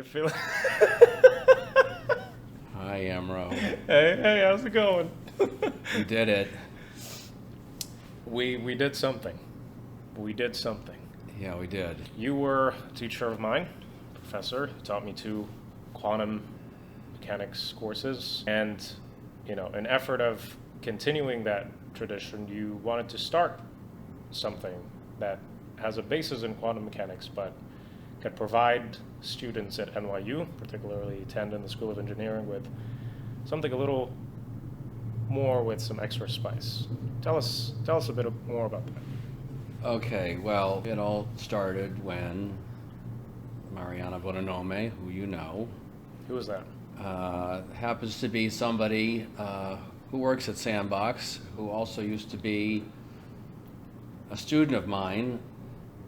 feeling? Hi, Amro. Hey, how's it going? You did it. We did something. We did something. Yeah, we did. You were a teacher of mine, professor. You taught me 2 quantum mechanics courses. And, in effort of continuing that tradition, you wanted to start something that has a basis in quantum mechanics, but could provide students at NYU, particularly Tandon, the School of Engineering, with something a little more with some extra spice. Tell us a bit more about that. Okay, well, it all started when Mariana Bonanome, who you know, Who was that? happens to be somebody who works at Sandbox, who also used to be a student of mine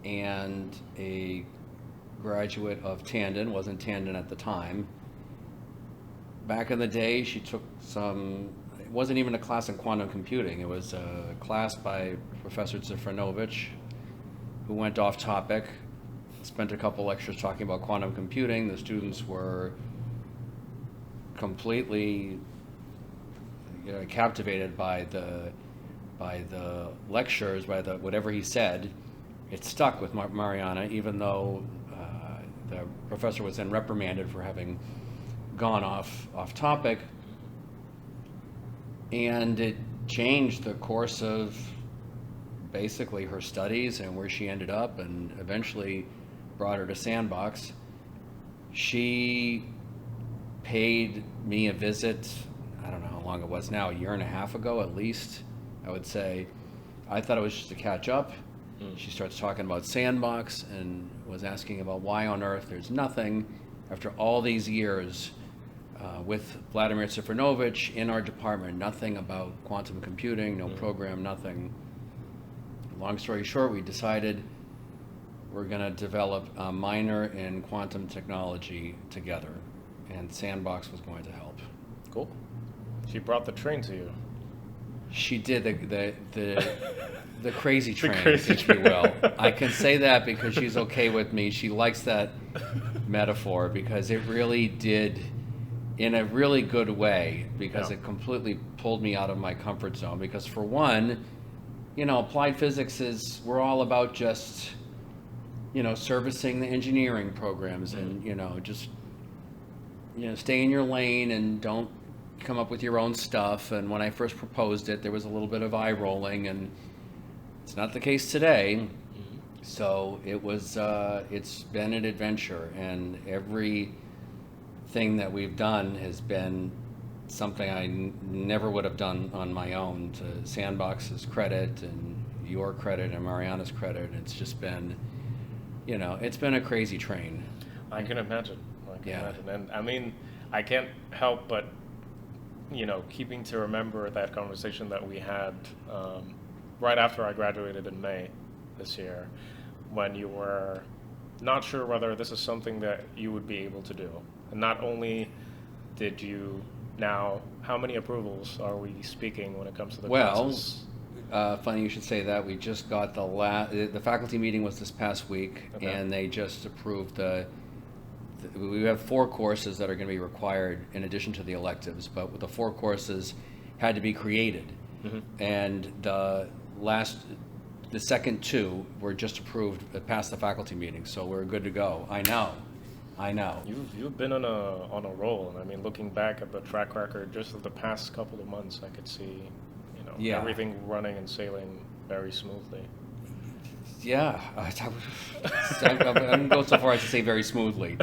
and a graduate of Tandon, wasn't Tandon at the time. Back in the day, she took it wasn't even a class in quantum computing, it was a class by Professor Zifranovich, who went off topic, spent a couple lectures talking about quantum computing. The students were completely captivated by the lectures, by whatever he said. It stuck with Mariana, even though the professor was then reprimanded for having gone off topic, and it changed the course of basically her studies and where she ended up, and eventually brought her to Sandbox. She paid me a visit, I don't know how long it was now, 1.5 years ago at least, I would say. I thought it was just to catch up. She starts talking about Sandbox and was asking about why on earth there's nothing after all these years with Vladimir Zifranovich in our department, nothing about quantum computing, no program, nothing. Long story short, we decided we're going to develop a minor in quantum technology together, and Sandbox was going to help. Cool. She brought the train to you. She did the crazy train, crazy if you will. I can say that because she's okay with me. She likes that metaphor because it really did, in a really good way, because it completely pulled me out of my comfort zone. Because for one, applied physics we're all about just, servicing the engineering programs and, just, stay in your lane and don't come up with your own stuff. And when I first proposed it, there was a little bit of eye rolling, and it's not the case today. So it was, it's been an adventure, and everything that we've done has been something I never would have done on my own, to Sandbox's credit and your credit and Mariana's credit. It's just been, it's been a crazy train. I can imagine. Imagine. And I mean, I can't help but, keeping to remember that conversation that we had right after I graduated in May this year, when you were not sure whether this is something that you would be able to do. And not only did you now, how many approvals are we speaking when it comes to the classes? Funny you should say that. We just got the faculty meeting was this past week, and they just approved we have 4 courses that are going to be required in addition to the electives, but the 4 courses had to be created. And the second 2 were just approved past the faculty meeting, so we're good to go. I know. You've been on a roll, and I mean, looking back at the track record just of the past couple of months, I could see, everything running and sailing very smoothly. Yeah, I'm going to go so far as to say very smoothly.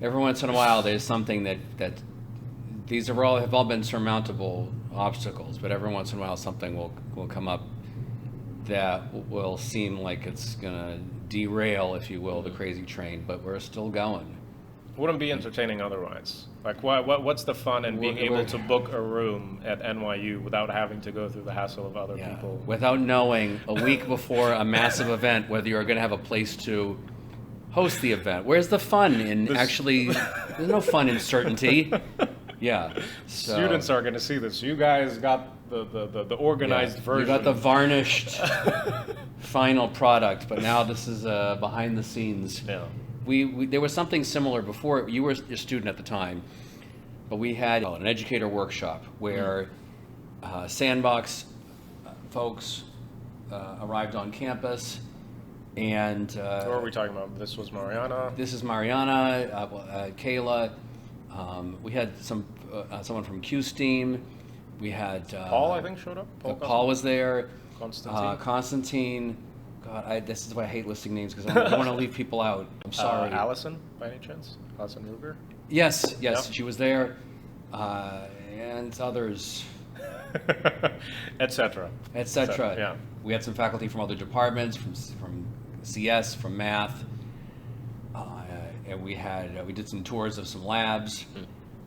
Every once in a while, there's something that these have all been surmountable obstacles, but every once in a while, something will come up that will seem like it's going to derail, if you will, the crazy train, but we're still going. Wouldn't be entertaining otherwise. Like, what's the fun in being able to book a room at NYU without having to go through the hassle of other people? Without knowing a week before a massive event whether you're going to have a place to host the event. Where's the fun in actually? There's no fun in certainty. Yeah. So, students are going to see this. You guys got the organized version. You got the varnished final product, but now this is behind the scenes. Yeah. we there was something similar before. You were a student at the time, but we had an educator workshop where Sandbox folks arrived on campus, and Who are we talking about? This was Mariana. this is Mariana, Kayla. We had someone from Q Steam. We had Paul, I think, showed up. Paul was there. Constantine. Constantine. God, this is why I hate listing names because I don't want to leave people out. I'm sorry. Allison, by any chance? Allison Ruger? Yes, Yep. she was there, and others, etc. etc. Yeah. We had some faculty from other departments, from CS, from math, and we did some tours of some labs,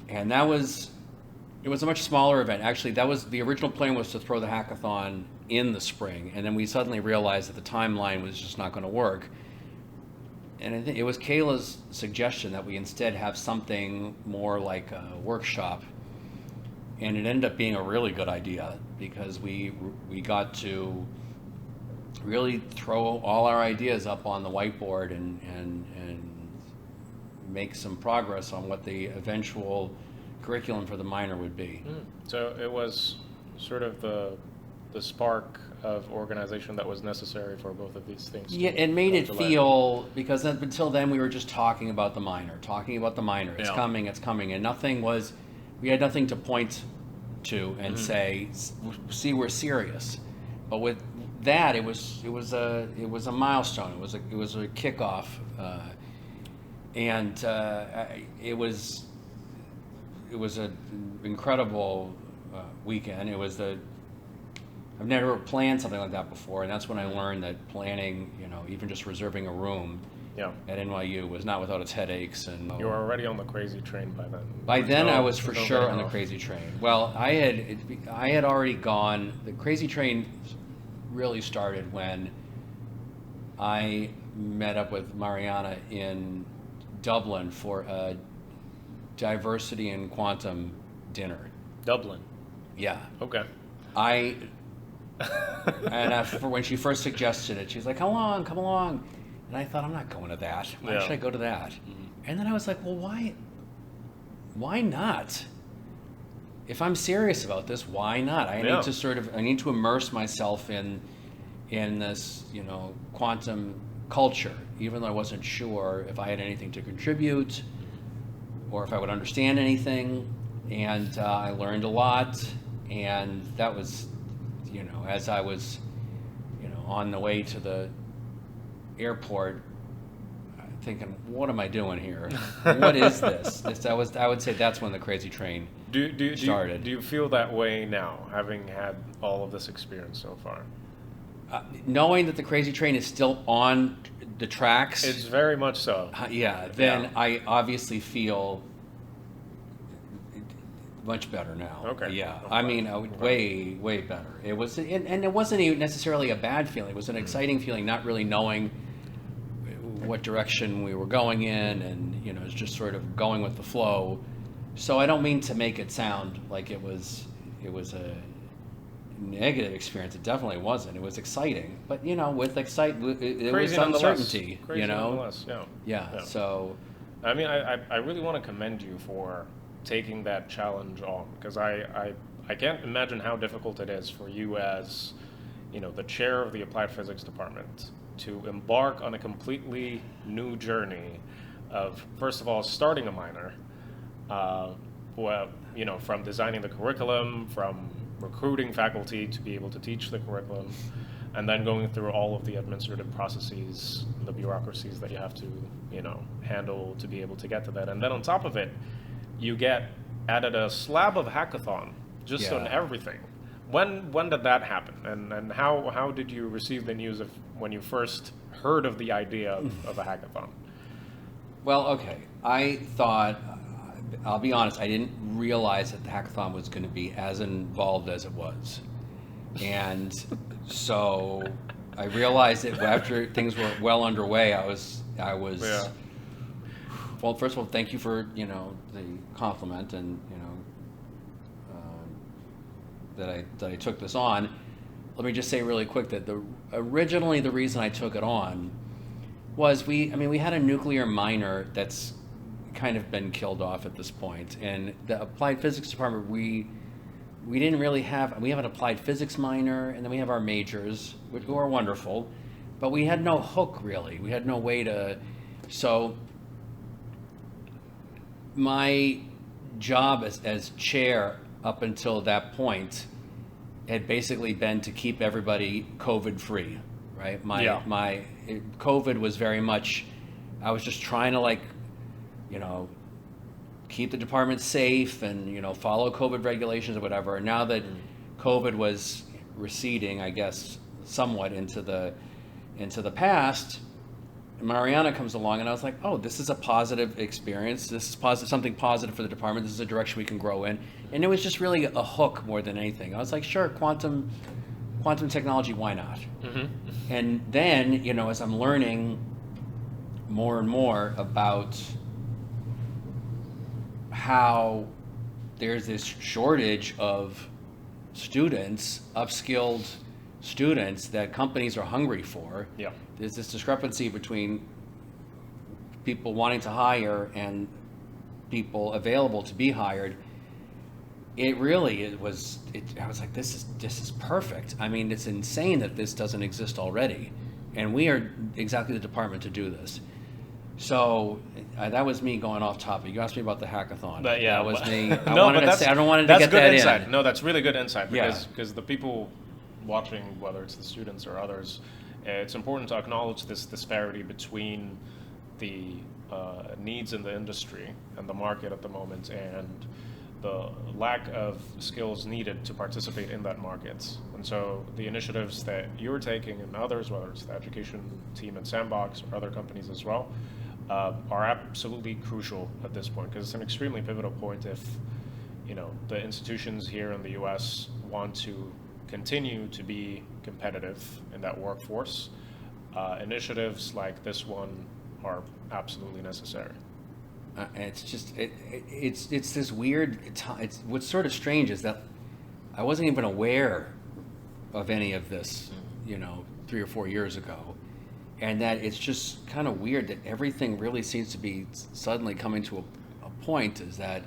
and it was a much smaller event. Actually, the original plan was to throw the hackathon in the spring, and then we suddenly realized that the timeline was just not going to work. And I think it was Kayla's suggestion that we instead have something more like a workshop, and it ended up being a really good idea because we got to really throw all our ideas up on the whiteboard and make some progress on what the eventual curriculum for the minor would be. So it was sort of the spark of organization that was necessary for both of these things. Yeah, it made it feel, because until then we were just talking about the minor. It's coming, and we had nothing to point to and say, see, we're serious. But with that, it was a milestone. It was a kickoff, and it was an incredible weekend. I've never planned something like that before, and that's when I learned that planning, even just reserving a room at NYU was not without its headaches. And you were already on the crazy train by then. By then, I was for sure on the crazy train. Well, I had already gone. The crazy train really started when I met up with Mariana in Dublin for a diversity and quantum dinner. Dublin. Yeah. Okay. For when she first suggested it, she's like, come along. And I thought, I'm not going to that. Why should I go to that? And then I was like, well, why not? If I'm serious about this, why not? I need to immerse myself in this, quantum culture, even though I wasn't sure if I had anything to contribute or if I would understand anything. And I learned a lot, and that was, as I was, on the way to the airport, thinking, what am I doing here? What is this? I would say that's when the crazy train started. Do you feel that way now, having had all of this experience so far? Knowing that the crazy train is still on the tracks. It's very much so. Then I obviously feel much better now. Okay. Yeah. I mean, way better. It was, and it wasn't even necessarily a bad feeling. It was an exciting feeling, not really knowing what direction we were going in, and it's just sort of going with the flow. So I don't mean to make it sound like it was a negative experience. It definitely wasn't. It was exciting, but with excitement, it was uncertainty. Crazy nonetheless. Yeah. So, I mean, I really want to commend you for taking that challenge on, because I can't imagine how difficult it is for you as the chair of the applied physics department to embark on a completely new journey of, first of all, starting a minor, from designing the curriculum, from recruiting faculty to be able to teach the curriculum, and then going through all of the administrative processes, the bureaucracies that you have to handle to be able to get to that. And then on top of it, you get added a slab of hackathon just on everything. When did that happen, and how did you receive the news of when you first heard of the idea of a hackathon? Well, okay, I thought, I'll be honest, I didn't realize that the hackathon was going to be as involved as it was, and so I realized that after things were well underway, I was. Well, first of all, thank you for the compliment, and that I took this on. Let me just say really quick that originally the reason I took it on was we had a nuclear minor that's kind of been killed off at this point, and the applied physics department we didn't really have. We have an applied physics minor, and then we have our majors, who are wonderful, but we had no hook really. We had no way to. So my job as chair up until that point had basically been to keep everybody COVID free, right? COVID was very much, I was just trying to keep the department safe and, follow COVID regulations or whatever. And now that COVID was receding, I guess, somewhat into the past, Mariana comes along and I was like, oh, this is a positive experience. This is something positive for the department. This is a direction we can grow in. And it was just really a hook more than anything. I was like, sure, quantum technology, why not? Mm-hmm. And then, as I'm learning more and more about how there's this shortage of students, upskilled students that companies are hungry for. Yeah. There's this discrepancy between people wanting to hire and people available to be hired. I was like, this is perfect. I mean, it's insane that this doesn't exist already, and we are exactly the department to do this. So that was me going off topic. You asked me about the hackathon. But yeah, that was me. I don't wanted to get that insight. in. No, that's really good insight because the people watching, whether it's the students or others, it's important to acknowledge this disparity between the needs in the industry and the market at the moment and the lack of skills needed to participate in that market. And so the initiatives that you're taking and others, whether it's the education team at Sandbox or other companies as well, are absolutely crucial at this point, because it's an extremely pivotal point if the institutions here in the US want to continue to be competitive in that workforce. Initiatives like this one are absolutely necessary. It's just it's this weird. It's what's sort of strange is that I wasn't even aware of any of this, 3 or 4 years ago, and that it's just kind of weird that everything really seems to be suddenly coming to a point. Is that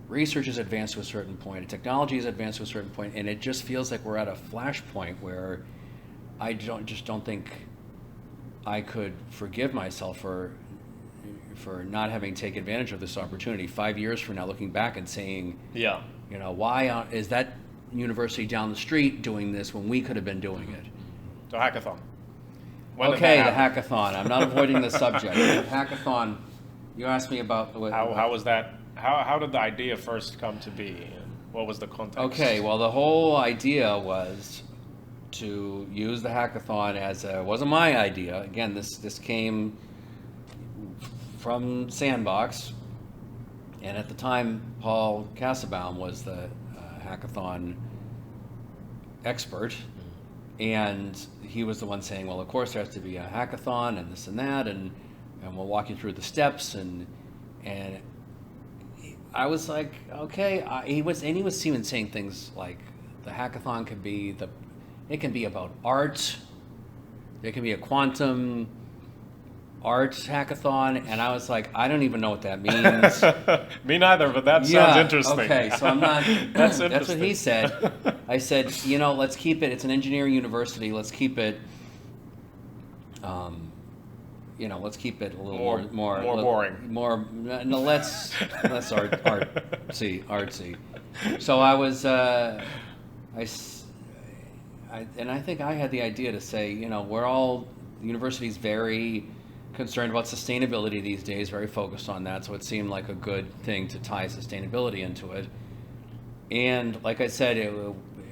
research is advanced to a certain point, technology is advanced to a certain point, and it just feels like we're at a flashpoint where I don't think I could forgive myself for not having taken advantage of this opportunity 5 years from now, looking back and saying, why is that university down the street doing this when we could have been doing it? The hackathon. The hackathon. I'm not avoiding the subject. The hackathon, you asked me about... How was that? How did the idea first come to be? What was the context? Okay, well, the whole idea was to use the hackathon it wasn't my idea. Again, this came from Sandbox, and at the time, Paul Kassebaum was the hackathon expert, and he was the one saying, well, of course there has to be a hackathon and this and that, and we'll walk you through the steps, and I was like, okay. He was even saying things like the hackathon can be about art. There can be a quantum art hackathon, and I was like, I don't even know what that means. Me neither, but that sounds interesting. Okay, so I'm not. That's what he said. I said, let's keep it. It's an engineering university. Let's keep it. Let's keep it a little more boring. Less artsy. So I was, I think I had the idea to say, the university's very concerned about sustainability these days, very focused on that. So it seemed like a good thing to tie sustainability into it. And like I said, it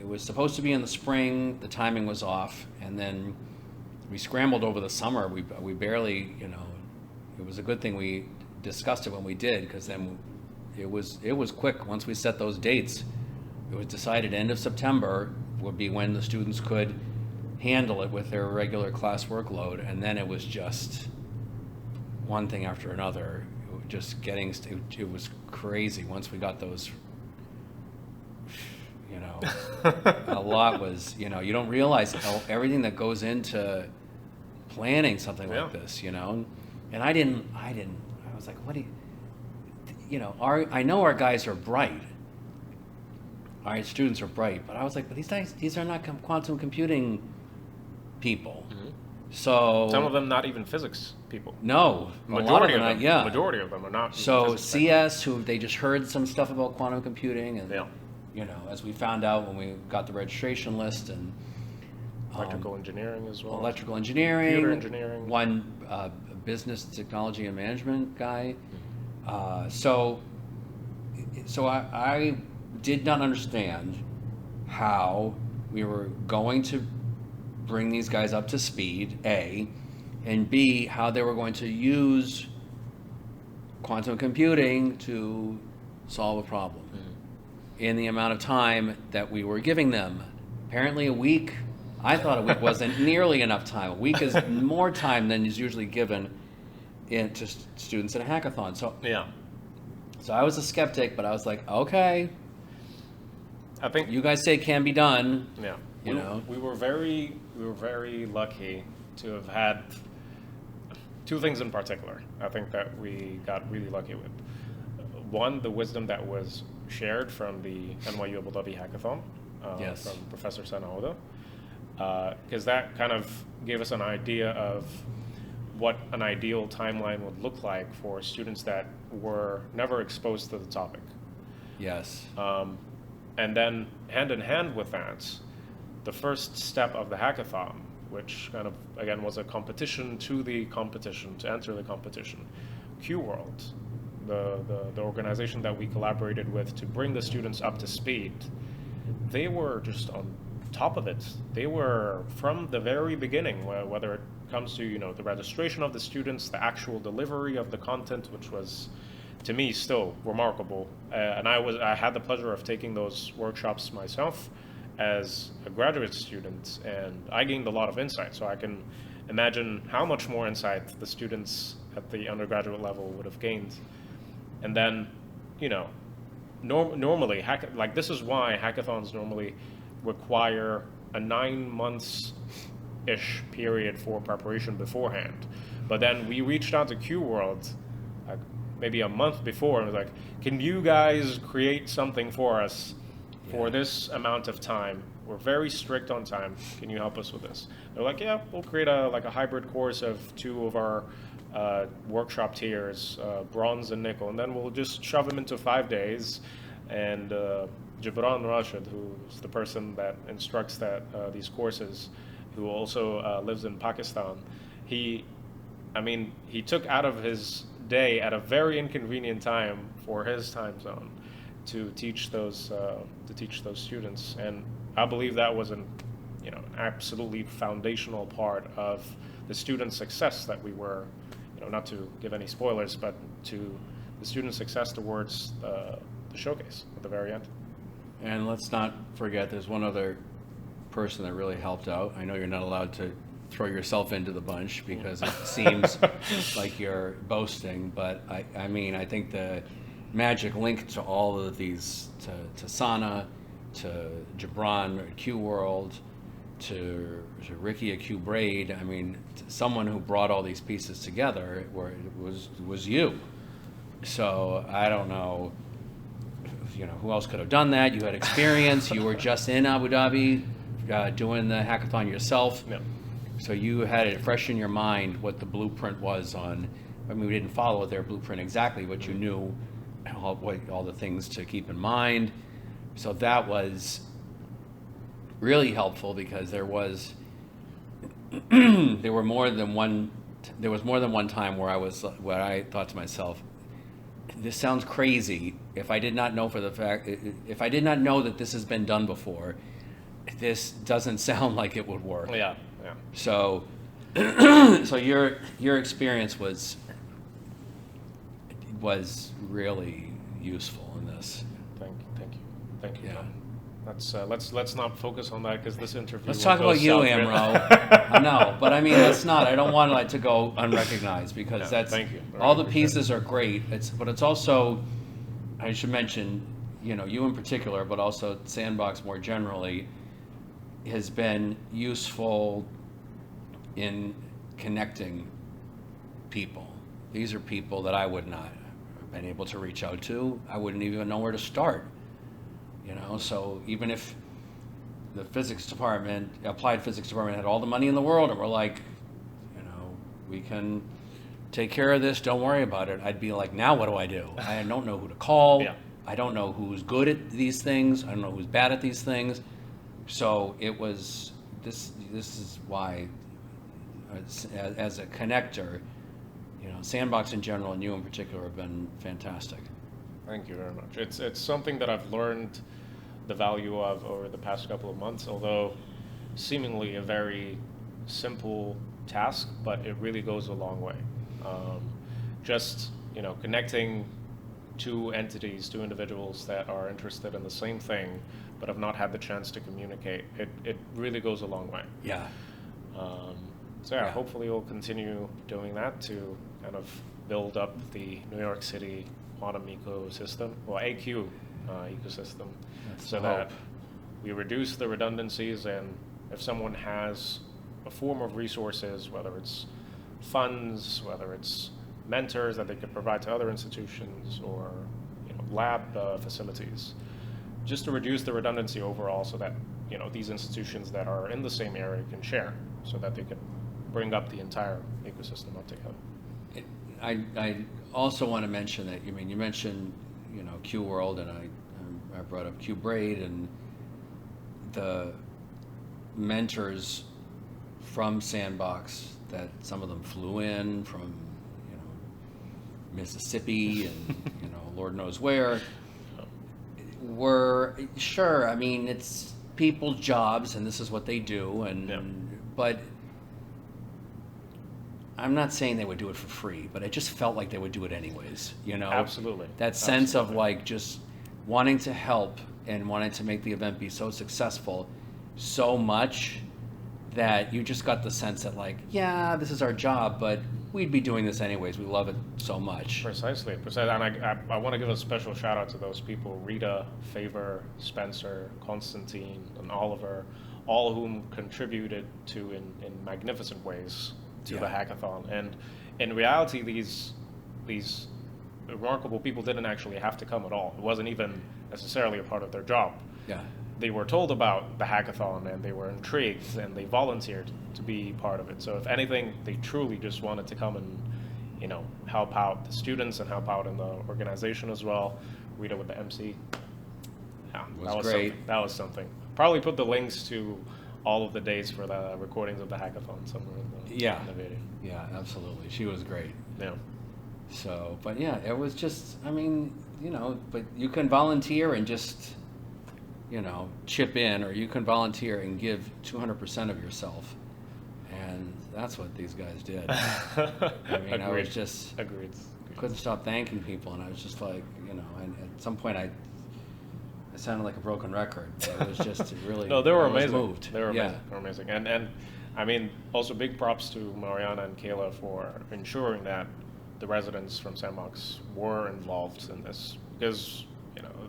was supposed to be in the spring. The timing was off, and then we scrambled over the summer. We barely, it was a good thing we discussed it when we did, because then it was quick. Once we set those dates, it was decided end of September would be when the students could handle it with their regular class workload, and then it was just one thing after another. It was crazy once we got those. A lot was, you don't realize everything that goes into planning something Yeah. like this, you know? And I was like, what do you know, I know our guys are bright. Our students are bright, but I was like, but these are not quantum computing people. Mhm. So Some of them not even physics people. no, Majority of not, them. yeah. Majority of them are not. So even physics CS, who they just heard some stuff about quantum computing, and Yeah. you know, as we found out when we got the registration list, and Electrical engineering as well. electrical engineering, Computer engineering. one business technology and management guy. Mm-hmm. So I did not understand how we were going to bring these guys up to speed, A, and B, how they were going to use quantum computing to solve a problem in the amount of time that we were giving them. Apparently a week, I thought a week wasn't nearly enough time. A week is more time than is usually given to students at a hackathon. So I was a skeptic, but I was like, okay, I think you guys say it can be done. Yeah, You know? we were very lucky to have had two things in particular. I think that we got really lucky with. One, the wisdom that was shared from the NYU Abu Dhabi hackathon Yes. from Professor Sanauda, because that kind of gave us an idea of what an ideal timeline would look like for students that were never exposed to the topic. Yes. And then hand in hand with that, the first step of the hackathon, which kind of, again, was a competition to enter the competition. QWorld, the organization that we collaborated with to bring the students up to speed, they were just on top of it. They were from the very beginning, whether it comes to, you know, the registration of the students, the actual delivery of the content, which was, to me, still remarkable. And I had the pleasure of taking those workshops myself as a graduate student, and I gained a lot of insight. So I can imagine how much more insight the students at the undergraduate level would have gained. And then, you know, normally, like this is why hackathons normally require a 9 months-ish period for preparation beforehand. But then we reached out to QWorld like maybe a month before and was like, can you guys create something for us for this amount of time? We're very strict on time. Can you help us with this? They're like, yeah, we'll create a hybrid course of two of our workshop tiers, bronze and nickel, and then we'll just shove them into 5 days. And Gibran Rashid, who's the person that instructs these courses, who also lives in Pakistan, he took out of his day at a very inconvenient time for his time zone to teach those students, and I believe that was an absolutely foundational part of the student success that we were, not to give any spoilers, but to the student success towards the showcase at the very end. And let's not forget, there's one other person that really helped out. I know you're not allowed to throw yourself into the bunch because it seems like you're boasting, but I think the magic link to all of these, to Sana, to Gibran QWorld, to Ricky AQ Braid, someone who brought all these pieces together was you. So I don't know, who else could have done that? You had experience. You were just in Abu Dhabi doing the hackathon yourself. Yeah. So you had it fresh in your mind what the blueprint was on. We didn't follow their blueprint exactly, but you knew all the things to keep in mind. So that was really helpful because there was more than one time where I thought to myself, this sounds crazy. If I did not know that this has been done before, this doesn't sound like it would work. Yeah. So, so your experience was really useful in this. Thank you. Yeah. Let's not focus on that because this interview. Let's will talk go about you, south. Amro. No, but let's not. I don't want it to go unrecognized because thank you. All the pieces are great. But it's also, I should mention, you in particular, but also Sandbox more generally, has been useful in connecting people. These are people that I would not have been able to reach out to. I wouldn't even know where to start. So even if the applied physics department had all the money in the world and we're like, we can take care of this, don't worry about it, I'd be like, now what do? I don't know who to call. Yeah. I don't know who's good at these things. I don't know who's bad at these things. So it was, this is why, as a connector, Sandbox in general and you in particular have been fantastic. Thank you very much. It's something that I've learned the value of over the past couple of months, although seemingly a very simple task, but it really goes a long way. Just connecting two individuals that are interested in the same thing but have not had the chance to communicate, it really goes a long way. Yeah. Hopefully we'll continue doing that to kind of build up the New York City quantum ecosystem, or AQ ecosystem, so that we reduce the redundancies, and if someone has a form of resources, whether it's funds, whether it's mentors that they could provide to other institutions, or lab facilities, just to reduce the redundancy overall, so that these institutions that are in the same area can share, so that they could bring up the entire ecosystem up together. I also want to mention that you mentioned Q World, and I brought up Q Braid and the mentors from Sandbox, that some of them flew in from Mississippi and Lord knows where, were sure. It's people's jobs and this is what they do, but I'm not saying they would do it for free, but I just felt like they would do it anyways. Absolutely. That sense of like just wanting to help and wanting to make the event be so successful so much that you just got the sense that like, yeah, this is our job, but we'd be doing this anyways. We love it so much. Precisely. And I want to give a special shout out to those people: Rita, Favor, Spencer, Constantine, and Oliver, all of whom contributed to in magnificent ways to the hackathon. And in reality, these remarkable people didn't actually have to come at all. It wasn't even necessarily a part of their job. Yeah. They were told about the hackathon and they were intrigued and they volunteered to be part of it. So if anything, they truly just wanted to come and help out the students and help out in the organization as well. Rita with the MC. Yeah, that was great. That was something. Probably put the links to all of the days for the recordings of the hackathon somewhere in the video. Yeah, absolutely. She was great. Yeah. So, but yeah, it was just, but you can volunteer and just, chip in, or you can volunteer and give 200% of yourself. And that's what these guys did. Agreed. I was just, Agreed. couldn't stop thanking people. And I was just like, and at some point I sounded like a broken record. But it was just really, no, they were I was amazing. moved. They were amazing. They were amazing. And also big props to Mariana and Kayla for ensuring that the residents from Sandbox were involved in this, because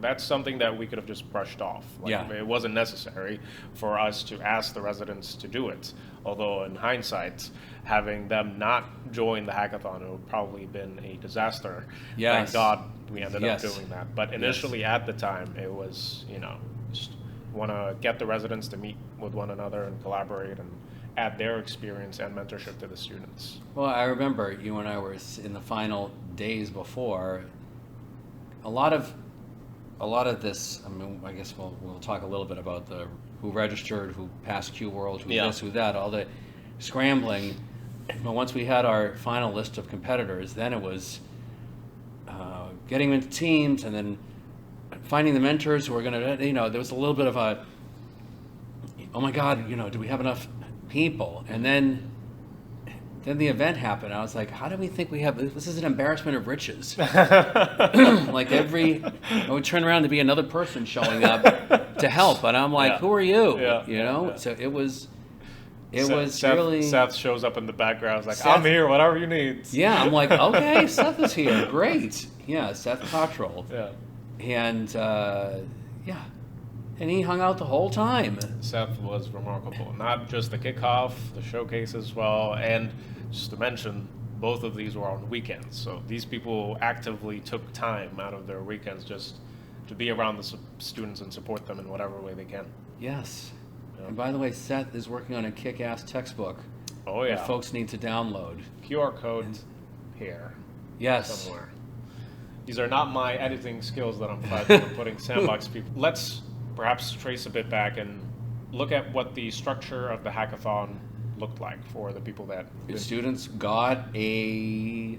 that's something that we could have just brushed off. It wasn't necessary for us to ask the residents to do it. Although in hindsight, having them not join the hackathon, it would probably been a disaster. Yes. Thank God we ended up doing that. But initially at the time, it was, just want to get the residents to meet with one another and collaborate and add their experience and mentorship to the students. Well, I remember you and I were in the final days before. A lot of this, I guess we'll talk a little bit about who registered, who passed Q World, who this, who that, all the scrambling. But once we had our final list of competitors, then it was getting into teams and then finding the mentors who were going to, there was a little bit of a, oh my God, do we have enough people? And then the event happened. I was like, how do we think we have this? Is an embarrassment of riches. Like I would turn around to be another person showing up to help, and I'm like, who are you? So it was really. Seth shows up in the background. Like, I'm here, whatever you need. Yeah, I'm like, okay, Seth is here, great. Yeah, Seth Cottrell. Yeah. And And he hung out the whole time. Seth was remarkable. Not just the kickoff, the showcase as well, and just to mention, both of these were on weekends. So these people actively took time out of their weekends just to be around the students and support them in whatever way they can. Yes. Yeah. And by the way, Seth is working on a kick-ass textbook. Oh yeah. That folks need to download. QR code here. Yes. Somewhere. These are not my editing skills that I'm putting Sandbox people. Let's perhaps trace a bit back and look at what the structure of the hackathon looked like for the people that... The students got I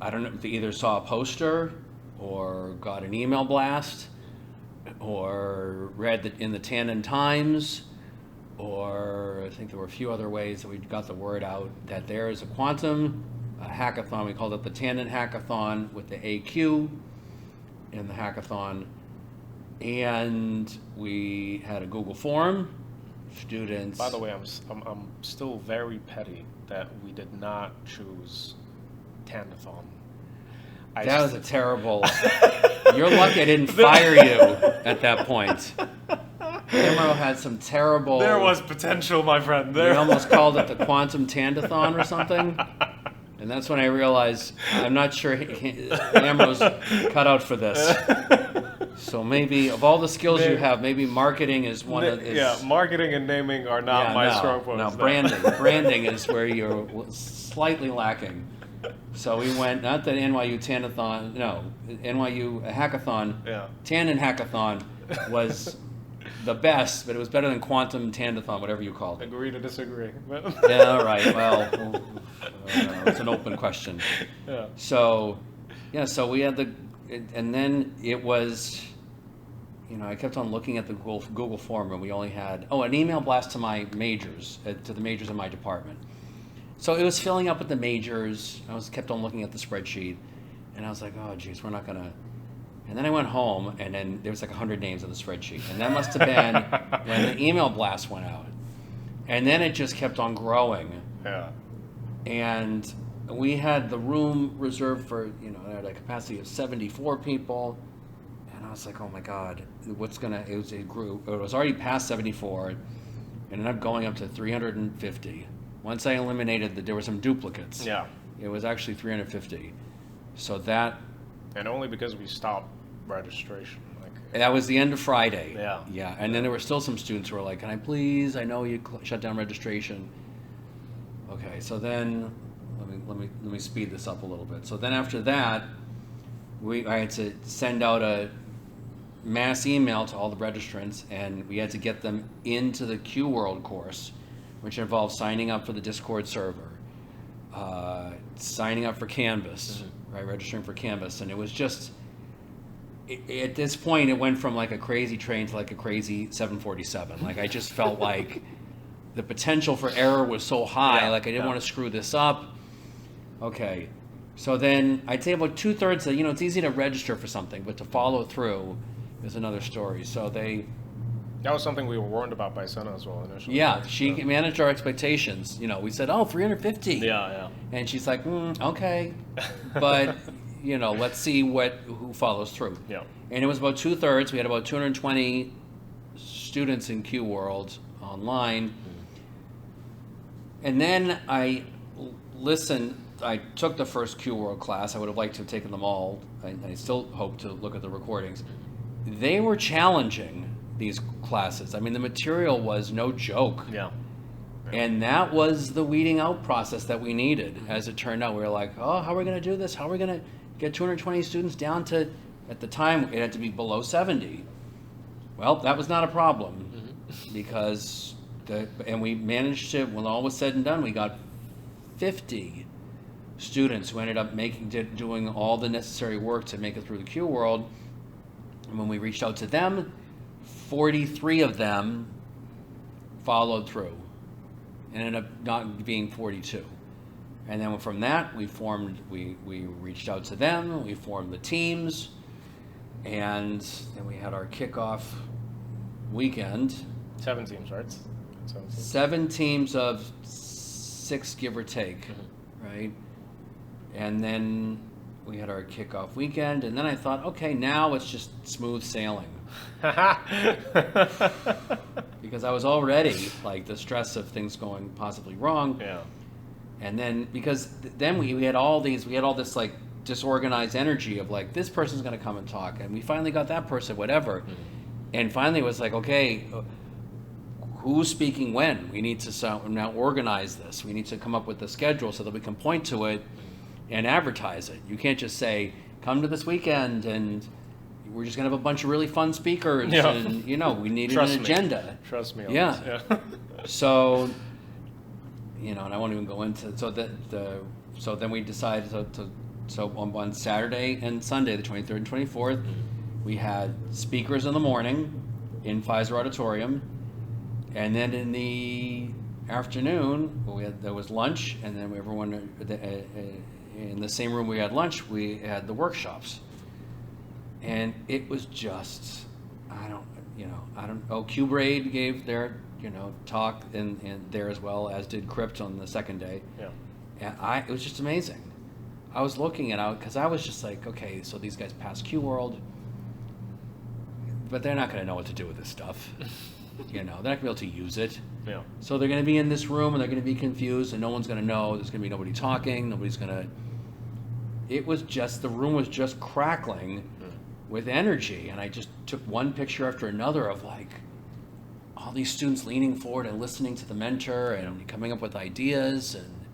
don't know, they either saw a poster or got an email blast or read in the Tandon Times, or I think there were a few other ways that we got the word out that there is a quantum hackathon. We called it the Tandon hAQathon with the AQ in the hackathon. And we had a Google form. Students. By the way, I'm still very petty that we did not choose Tandathon. That was a terrible... You're lucky I didn't fire you at that point. Amro had some terrible... There was potential, my friend. We almost called it the Quantum Tandathon or something. And that's when I realized I'm not sure Amro's cut out for this. So maybe, of all the skills you have, maybe marketing is one of... marketing and naming are not my strong points. No, branding is where you're slightly lacking. So we went, not the NYU Tandathon, no, NYU hAQathon. Yeah. Tandon hAQathon was the best, but it was better than Quantum Tandathon, whatever you called it. Agree to disagree. Yeah, all right, well, it's an open question. Yeah. So we had and then it was, I kept on looking at the Google form, and we only had, an email blast to my majors, to the majors in my department. So it was filling up with the majors. I kept on looking at the spreadsheet, and I was like, oh, geez, we're not going to. And then I went home, and then there was like 100 names on the spreadsheet. And that must have been when the email blast went out. And then it just kept on growing. Yeah. And we had the room reserved for, it had a capacity of 74 people. And I was like, oh my God, it grew. It was already past 74. It ended up going up to 350. Once I eliminated there were some duplicates. Yeah. It was actually 350. So that... And only because we stopped registration. That was the end of Friday. Yeah. Yeah. And then there were still some students who were like, can I please? I know you shut down registration. Okay, so then let me speed this up a little bit. So then after that, I had to send out a mass email to all the registrants, and we had to get them into the Q World course, which involves signing up for the Discord server, signing up for Canvas, right? Registering for Canvas. And it was just, at this point, it went from like a crazy train to like a crazy 747. Like I just felt like the potential for error was so high, like I didn't want to screw this up. Okay. So then I'd say about 2/3 that, it's easy to register for something, but to follow through is another story. So that was something we were warned about by Senna as well initially. Yeah, she managed our expectations. We said, 350. Yeah. And she's like, okay, but let's see who follows through. Yeah. And it was about 2/3. We had about 220 students in Q World online. And then I took the first Q World class. I would have liked to have taken them all. I still hope to look at the recordings. They were challenging, these classes. I mean, the material was no joke. Yeah. And that was the weeding out process that we needed. As it turned out, we were like, how are we going to do this? How are we going to get 220 students down to, at the time, it had to be below 70. Well, that was not a problem because, and we managed to, when all was said and done, we got 50 students who ended up doing all the necessary work to make it through the Q World. And when we reached out to them, 43 of them followed through and ended up not being 42. And then from that, we reached out to them, we formed the teams, and then we had our kickoff weekend. 7 teams, right? 7 teams of 6, give or take, right? And then we had our kickoff weekend, and then I thought, okay, now it's just smooth sailing. Because I was already like the stress of things going possibly wrong. Yeah. And then because then we had all this like disorganized energy of like this person's going to come and talk, and we finally got that person, whatever. Mm-hmm. And finally it was like, okay, who's speaking when? We need to now organize this. We need to come up with a schedule so that we can point to it and advertise it. You can't just say, come to this weekend and we're just going to have a bunch of really fun speakers, yeah. and we need an agenda. Trust me on yeah. this. Yeah. So, and I won't even go into so then we decided so on Saturday and Sunday, the 23rd and 24th, we had speakers in the morning in Pfizer Auditorium, and then in the afternoon there was lunch, and then everyone in the same room we had lunch, we had the workshops. And it was just, Q-Braid gave their, talk in there as well, as did Crypt on the second day. Yeah. And it was just amazing. I was looking at because I was just like, okay, so these guys pass Q-World, but they're not going to know what to do with this stuff. They're not going to be able to use it. Yeah. So they're going to be in this room and they're going to be confused, and no one's going to know. There's going to be nobody talking. Nobody's going to. It was just, the room was just crackling with energy, and I just took one picture after another of like all these students leaning forward and listening to the mentor and coming up with ideas, and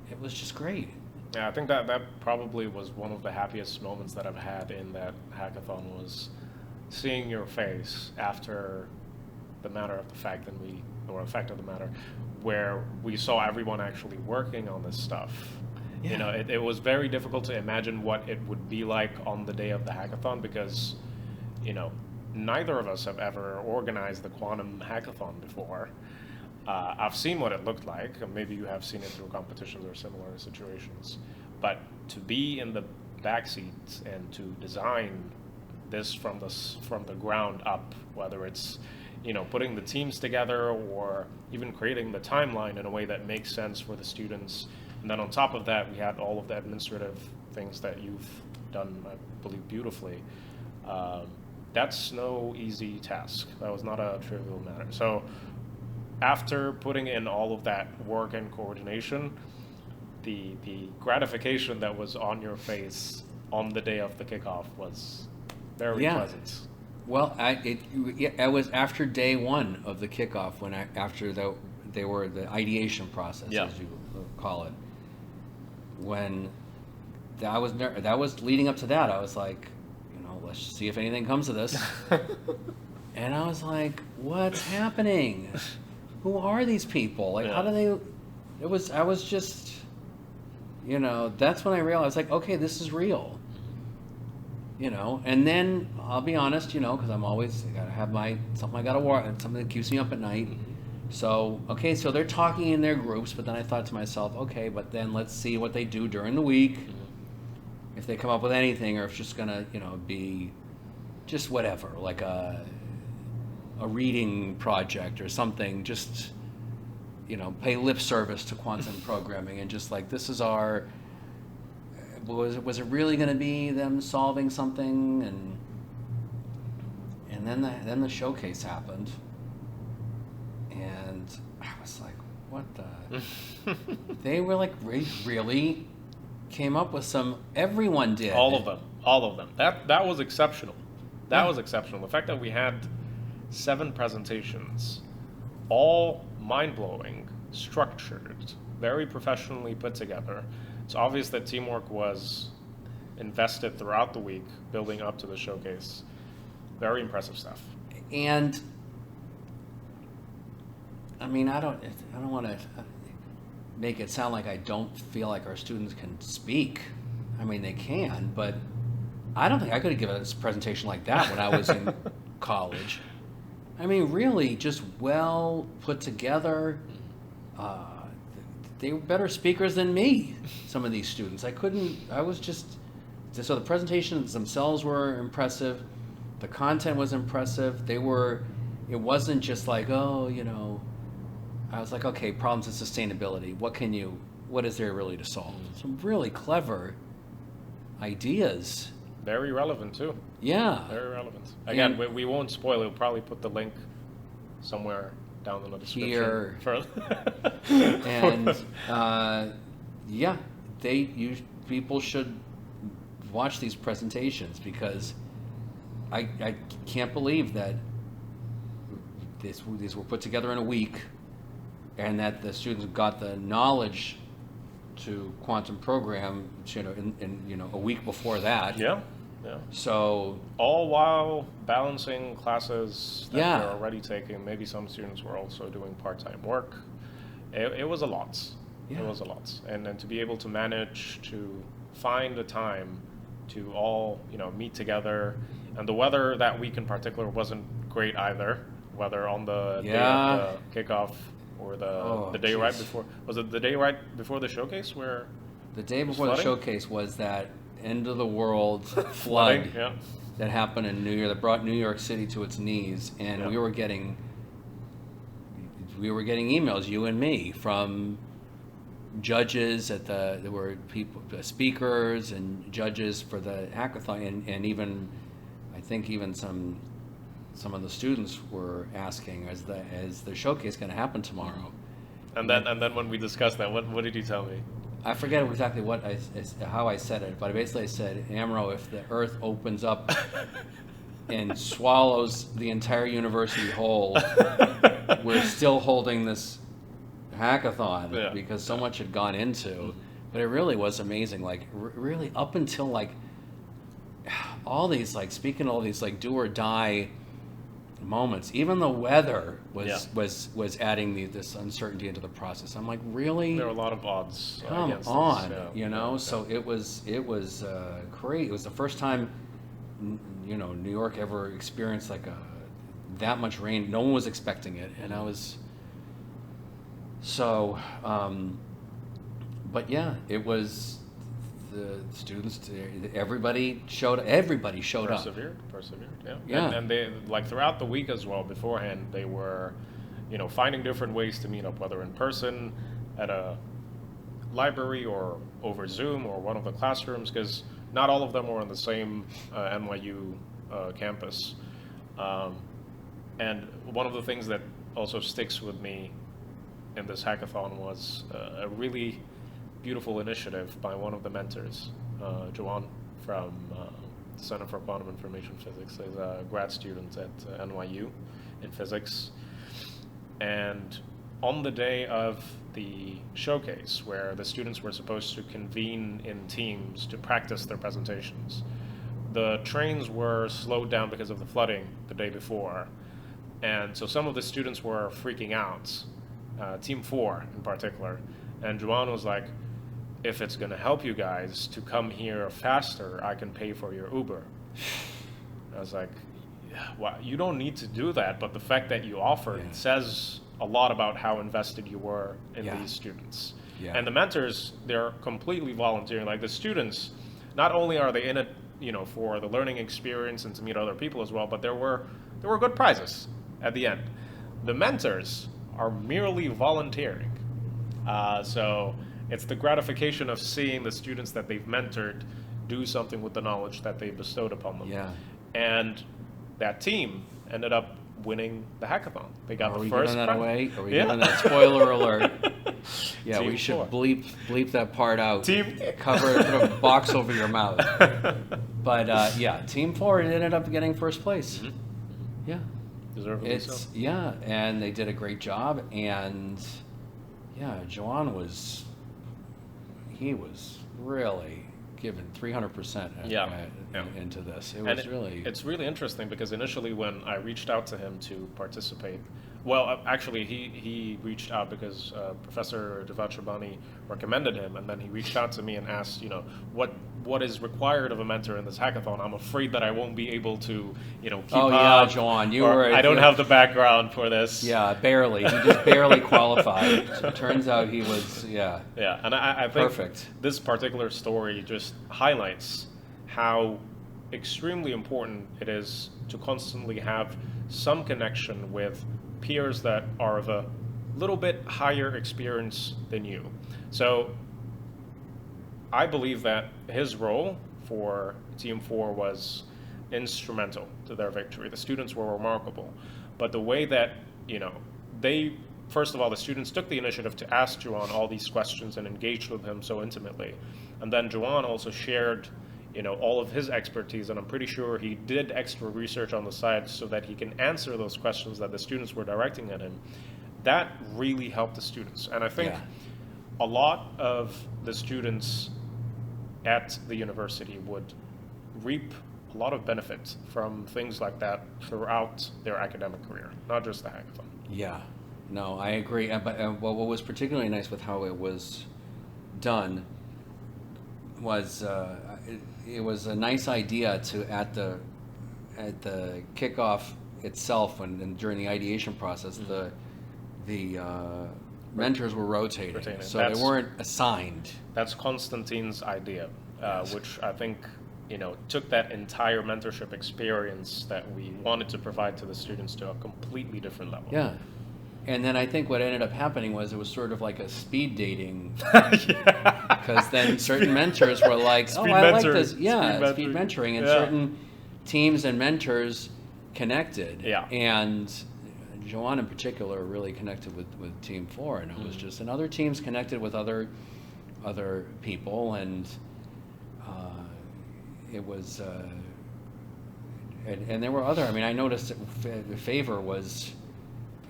it was just great. Yeah, I think that probably was one of the happiest moments that I've had in that hackathon, was seeing your face after the matter of the fact effect of the matter, where we saw everyone actually working on this stuff. Yeah. It was very difficult to imagine what it would be like on the day of the hackathon, because, neither of us have ever organized the quantum hackathon before. I've seen what it looked like. Maybe you have seen it through competitions or similar situations. But to be in the backseat and to design this from the ground up, whether it's putting the teams together or even creating the timeline in a way that makes sense for the students. And then on top of that, we had all of the administrative things that you've done, I believe, beautifully. That's no easy task. That was not a trivial matter. So after putting in all of that work and coordination, the gratification that was on your face on the day of the kickoff was very pleasant. Well, it was after day one of the kickoff, after the ideation process, as you call it. When that was leading up to that, I was like, let's see if anything comes of this. And I was like, what's happening? Who are these people? Like, how do they? I was just, that's when I realized, like, okay, this is real. And then I'll be honest, because I'm always gotta have something that keeps me up at night. So, okay, so they're talking in their groups, but then I thought to myself, okay, but then let's see what they do during the week. If they come up with anything, or if it's just gonna, be just whatever, like a reading project or something, just, pay lip service to quantum programming and just like, this is our, was it really gonna be them solving something? And then the showcase happened. And I was like, what the? They were like, really came up with everyone did. All of them. That was exceptional. That was exceptional. The fact that we had 7 presentations, all mind-blowing, structured, very professionally put together. It's obvious that teamwork was invested throughout the week, building up to the showcase. Very impressive stuff. And I mean, I don't want to make it sound like I don't feel like our students can speak. I mean, they can, but I don't think I could have given a presentation like that when I was in college. I mean, really, just well put together. They were better speakers than me, some of these students. So the presentations themselves were impressive. The content was impressive. It wasn't just like, I was like, okay, problems of sustainability. What is there really to solve? Some really clever ideas. very relevant too. Yeah. Very relevant. Again, we won't spoil it. We'll probably put the link somewhere down in the description. Here. And yeah, people should watch these presentations, because I can't believe that these were put together in a week, and that the students got the knowledge to quantum program, in a week before that. Yeah. Yeah. So all while balancing classes that Yeah. they're already taking. Maybe some students were also doing part-time work. It was a lot. Yeah. It was a lot, and then to be able to manage to find the time to all meet together, and the weather that week in particular wasn't great either. Whether on the day of the kickoff or the day right before. Was it the day right before the showcase where? The day before flooding? the showcase was that end of the world flood Yeah. that happened in New York, that brought New York City to its knees, and Yeah. we were getting emails, you and me, from judges there were people, speakers and judges for the hackathon, and even I think even some of the students were asking, is the showcase going to happen tomorrow? And then when we discussed that, what did you tell me? I forget exactly how I said it, but basically I said, Amro, if the earth opens up and swallows the entire university whole, we're still holding this hackathon, Yeah. because so much had gone into. But it really was amazing. Like, really, up until like all these, like, speaking of all these like do or die moments, even the weather was adding this uncertainty into the process. I'm like, really? There were a lot of odds. Come against on, us. Yeah. So it was great. It was the first time, New York ever experienced like that much rain. No one was expecting it, and I was so. But yeah, it was the students. Everybody showed up. Persevered. Yeah. Yeah. And they, like, throughout the week as well, beforehand, they were, finding different ways to meet up, whether in person, at a library, or over Zoom, or one of the classrooms, because not all of them were on the same NYU campus. And one of the things that also sticks with me in this hackathon was a really beautiful initiative by one of the mentors, Joanne from Center for Quantum Information Physics. Is a grad student at NYU in physics. And on the day of the showcase, where the students were supposed to convene in teams to practice their presentations, the trains were slowed down because of the flooding the day before. And so some of the students were freaking out, Team 4 in particular. And Joanne was like, if it's going to help you guys to come here faster, I can pay for your Uber. I was like, well, you don't need to do that, but the fact that you offered says a lot about how invested you were in these students. Yeah. And the mentors, they're completely volunteering. Like, the students, not only are they in it, for the learning experience and to meet other people as well, but there were good prizes at the end. The mentors are merely volunteering. So it's the gratification of seeing the students that they've mentored do something with the knowledge that they bestowed upon them. Yeah. And that team ended up winning the hackathon. They got the first. Are we giving that away? Are we giving that spoiler alert? Yeah, Team we should 4. bleep that part out. Cover it, put a box over your mouth. But yeah, Team 4 ended up getting first place. Mm-hmm. Yeah. Deservedly so. Yeah, and they did a great job, and yeah, Joanne was really given 300% into this. It's really interesting, because initially when I reached out to him to participate, well, actually he reached out because Professor Devachabani recommended him, and then he reached out to me and asked, what is required of a mentor in this hackathon? I'm afraid that I won't be able to, keep up. Oh yeah, Joanne, I don't have the background for this. Yeah, barely. He just barely qualified. So it turns out he was, Yeah, and I think perfect. This particular story just highlights how extremely important it is to constantly have some connection with peers that are of a little bit higher experience than you. So I believe that his role for Team 4 was instrumental to their victory. The students were remarkable. But the way that, first of all, the students took the initiative to ask Juan all these questions and engaged with him so intimately. And then Juan also shared, all of his expertise, and I'm pretty sure he did extra research on the side so that he can answer those questions that the students were directing at him. That really helped the students. And I think a lot of the students at the university would reap a lot of benefit from things like that throughout their academic career, not just the hackathon. Yeah, no, I agree. But what was particularly nice with how it was done was it was a nice idea to at the kickoff itself and during the ideation process, the mentors were rotating. So they weren't assigned. That's Konstantin's idea, which I think took that entire mentorship experience that we wanted to provide to the students to a completely different level. Yeah. And then I think what ended up happening was it was sort of like a speed dating. Because then certain mentors were like, oh, I like this. Yeah, speed mentoring. And certain teams and mentors connected. Yeah. And Joanne in particular really connected with Team 4. And it was just, and other teams connected with other people. And it was, and there were other, I noticed that Favor was,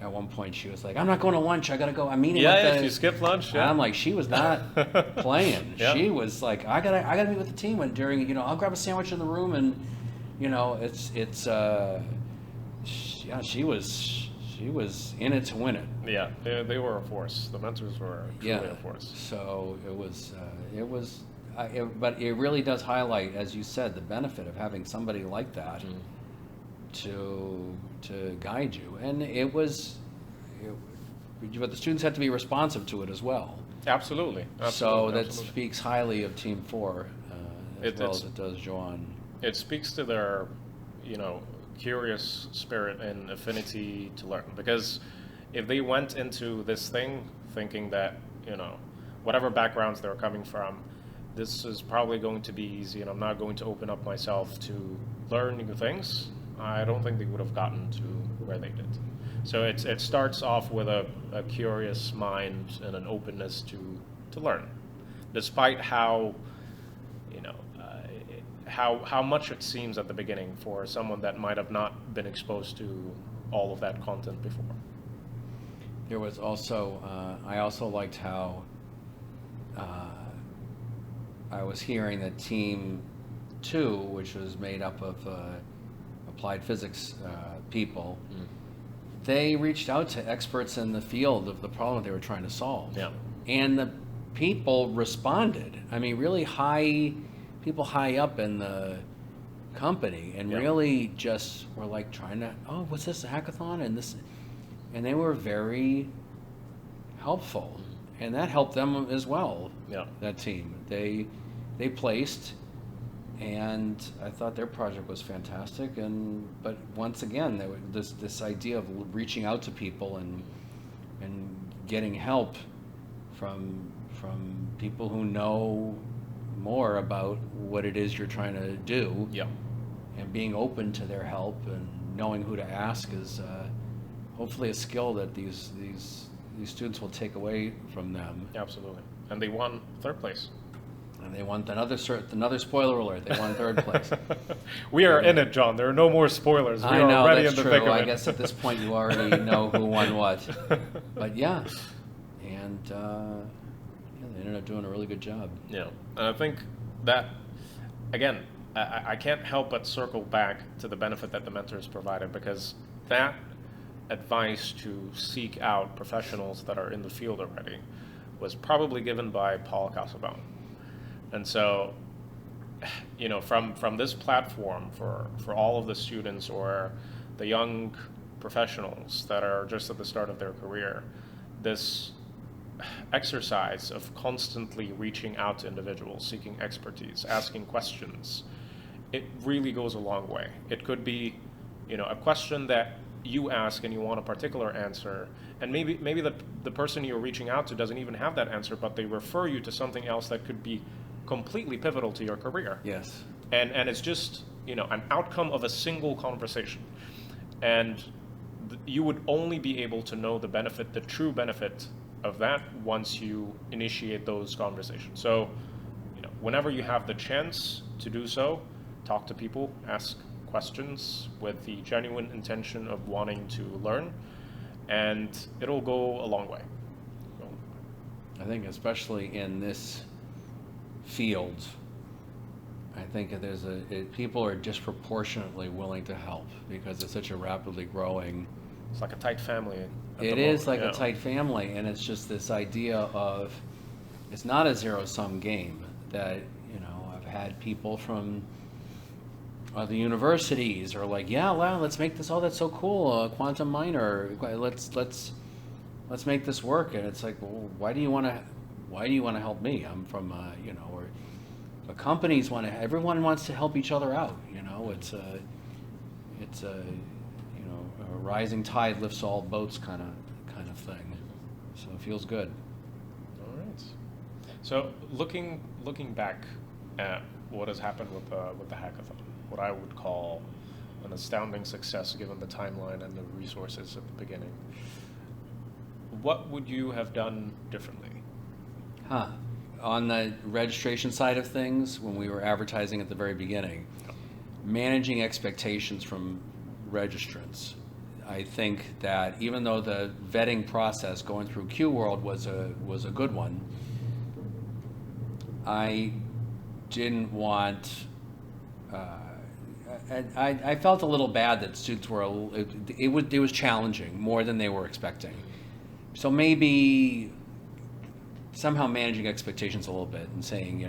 at one point she was like, I'm not going to lunch, I gotta go, I'm meeting with the... she skipped lunch. And I'm like, she was not playing. Yeah. She was like, I gotta meet with the team, and during, I'll grab a sandwich in the room, and, she was in it to win it. Yeah, they were a force. The mentors were truly a force. So but it really does highlight, as you said, the benefit of having somebody like that to guide you. And but the students had to be responsive to it as well. Absolutely. So that speaks highly of Team 4 as well as it does Joanne. It speaks to their, curious spirit and affinity to learn. Because if they went into this thing thinking that, whatever backgrounds they're coming from, this is probably going to be easy and I'm not going to open up myself to learn new things, I don't think they would have gotten to where they did. So it starts off with a curious mind and an openness to learn, despite how how much it seems at the beginning for someone that might have not been exposed to all of that content before. There was also I also liked how I was hearing that Team 2, which was made up of applied physics people, they reached out to experts in the field of the problem they were trying to solve. Yeah. And the people responded. Really people high up in the company, and really just were like trying to, oh, what's this, a hackathon? And they were very helpful. And that helped them as well, that team. They placed, and I thought their project was fantastic. But once again, there was this idea of reaching out to people and getting help from people who know more about what it is you're trying to do. Yeah. And being open to their help and knowing who to ask is hopefully a skill that these students will take away from them. Absolutely. And they won 3rd place. And they won another spoiler alert. They won 3rd place. We are in it, John. There are no more spoilers. We I are know, already that's in the true. thick of it. I guess at this point you already know who won what. But yeah, and they ended up doing a really good job. Yeah, and I think that, again, I can't help but circle back to the benefit that the mentors provided, because that advice to seek out professionals that are in the field already was probably given by Paul Casaubon. And so, from this platform for all of the students or the young professionals that are just at the start of their career, this exercise of constantly reaching out to individuals, seeking expertise, asking questions, it really goes a long way. It could be, a question that you ask and you want a particular answer, and maybe the person you're reaching out to doesn't even have that answer, but they refer you to something else that could be completely pivotal to your career. Yes. And it's just, an outcome of a single conversation. And you would only be able to know the true benefit of that once you initiate those conversations. So, whenever you have the chance to do so, talk to people, ask questions with the genuine intention of wanting to learn, and it'll go a long way. I think especially in this field, I think people are disproportionately willing to help because it's such a rapidly growing. It's like a tight family. It is like a tight family, and it's just this idea of it's not a zero-sum game. That I've had people from other universities are like, yeah, well, let's make this. Oh, that's so cool, quantum minor. Let's make this work. And it's like, well, why do you want to help me? I'm from or the companies everyone wants to help each other out. It's a rising tide lifts all boats kind of thing. So it feels good. All right. So looking back at what has happened with the hackathon, what I would call an astounding success given the timeline and the resources at the beginning, what would you have done differently? On the registration side of things, when we were advertising at the very beginning, managing expectations from registrants. I think that even though the vetting process going through QWorld was a good one, I didn't want. I felt a little bad that students were. It was challenging more than they were expecting. So maybe somehow managing expectations a little bit and saying,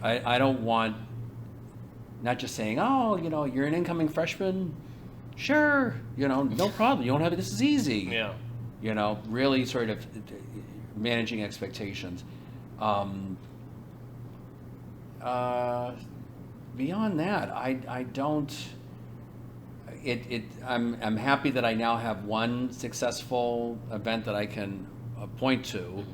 I don't want. Not just saying, oh, you're an incoming freshman. Sure, no problem. You don't have it. This is easy. Yeah. Really sort of managing expectations. Beyond that, I don't. I'm happy that I now have one successful event that I can point to.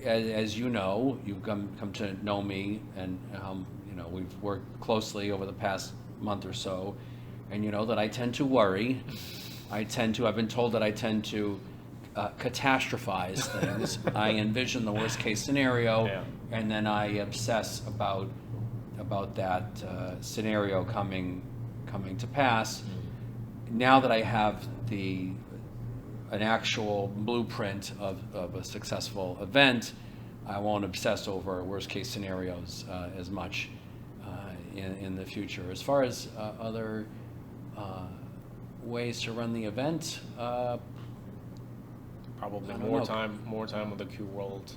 As you know, you've come to know me, and we've worked closely over the past month or so, and you know that I tend to worry. I've been told that I tend to catastrophize things. I envision the worst case scenario, and then I obsess about that scenario coming to pass. Now that I have an actual blueprint of a successful event, I won't obsess over worst case scenarios as much in the future. As far as other ways to run the event, probably more time with the QWorld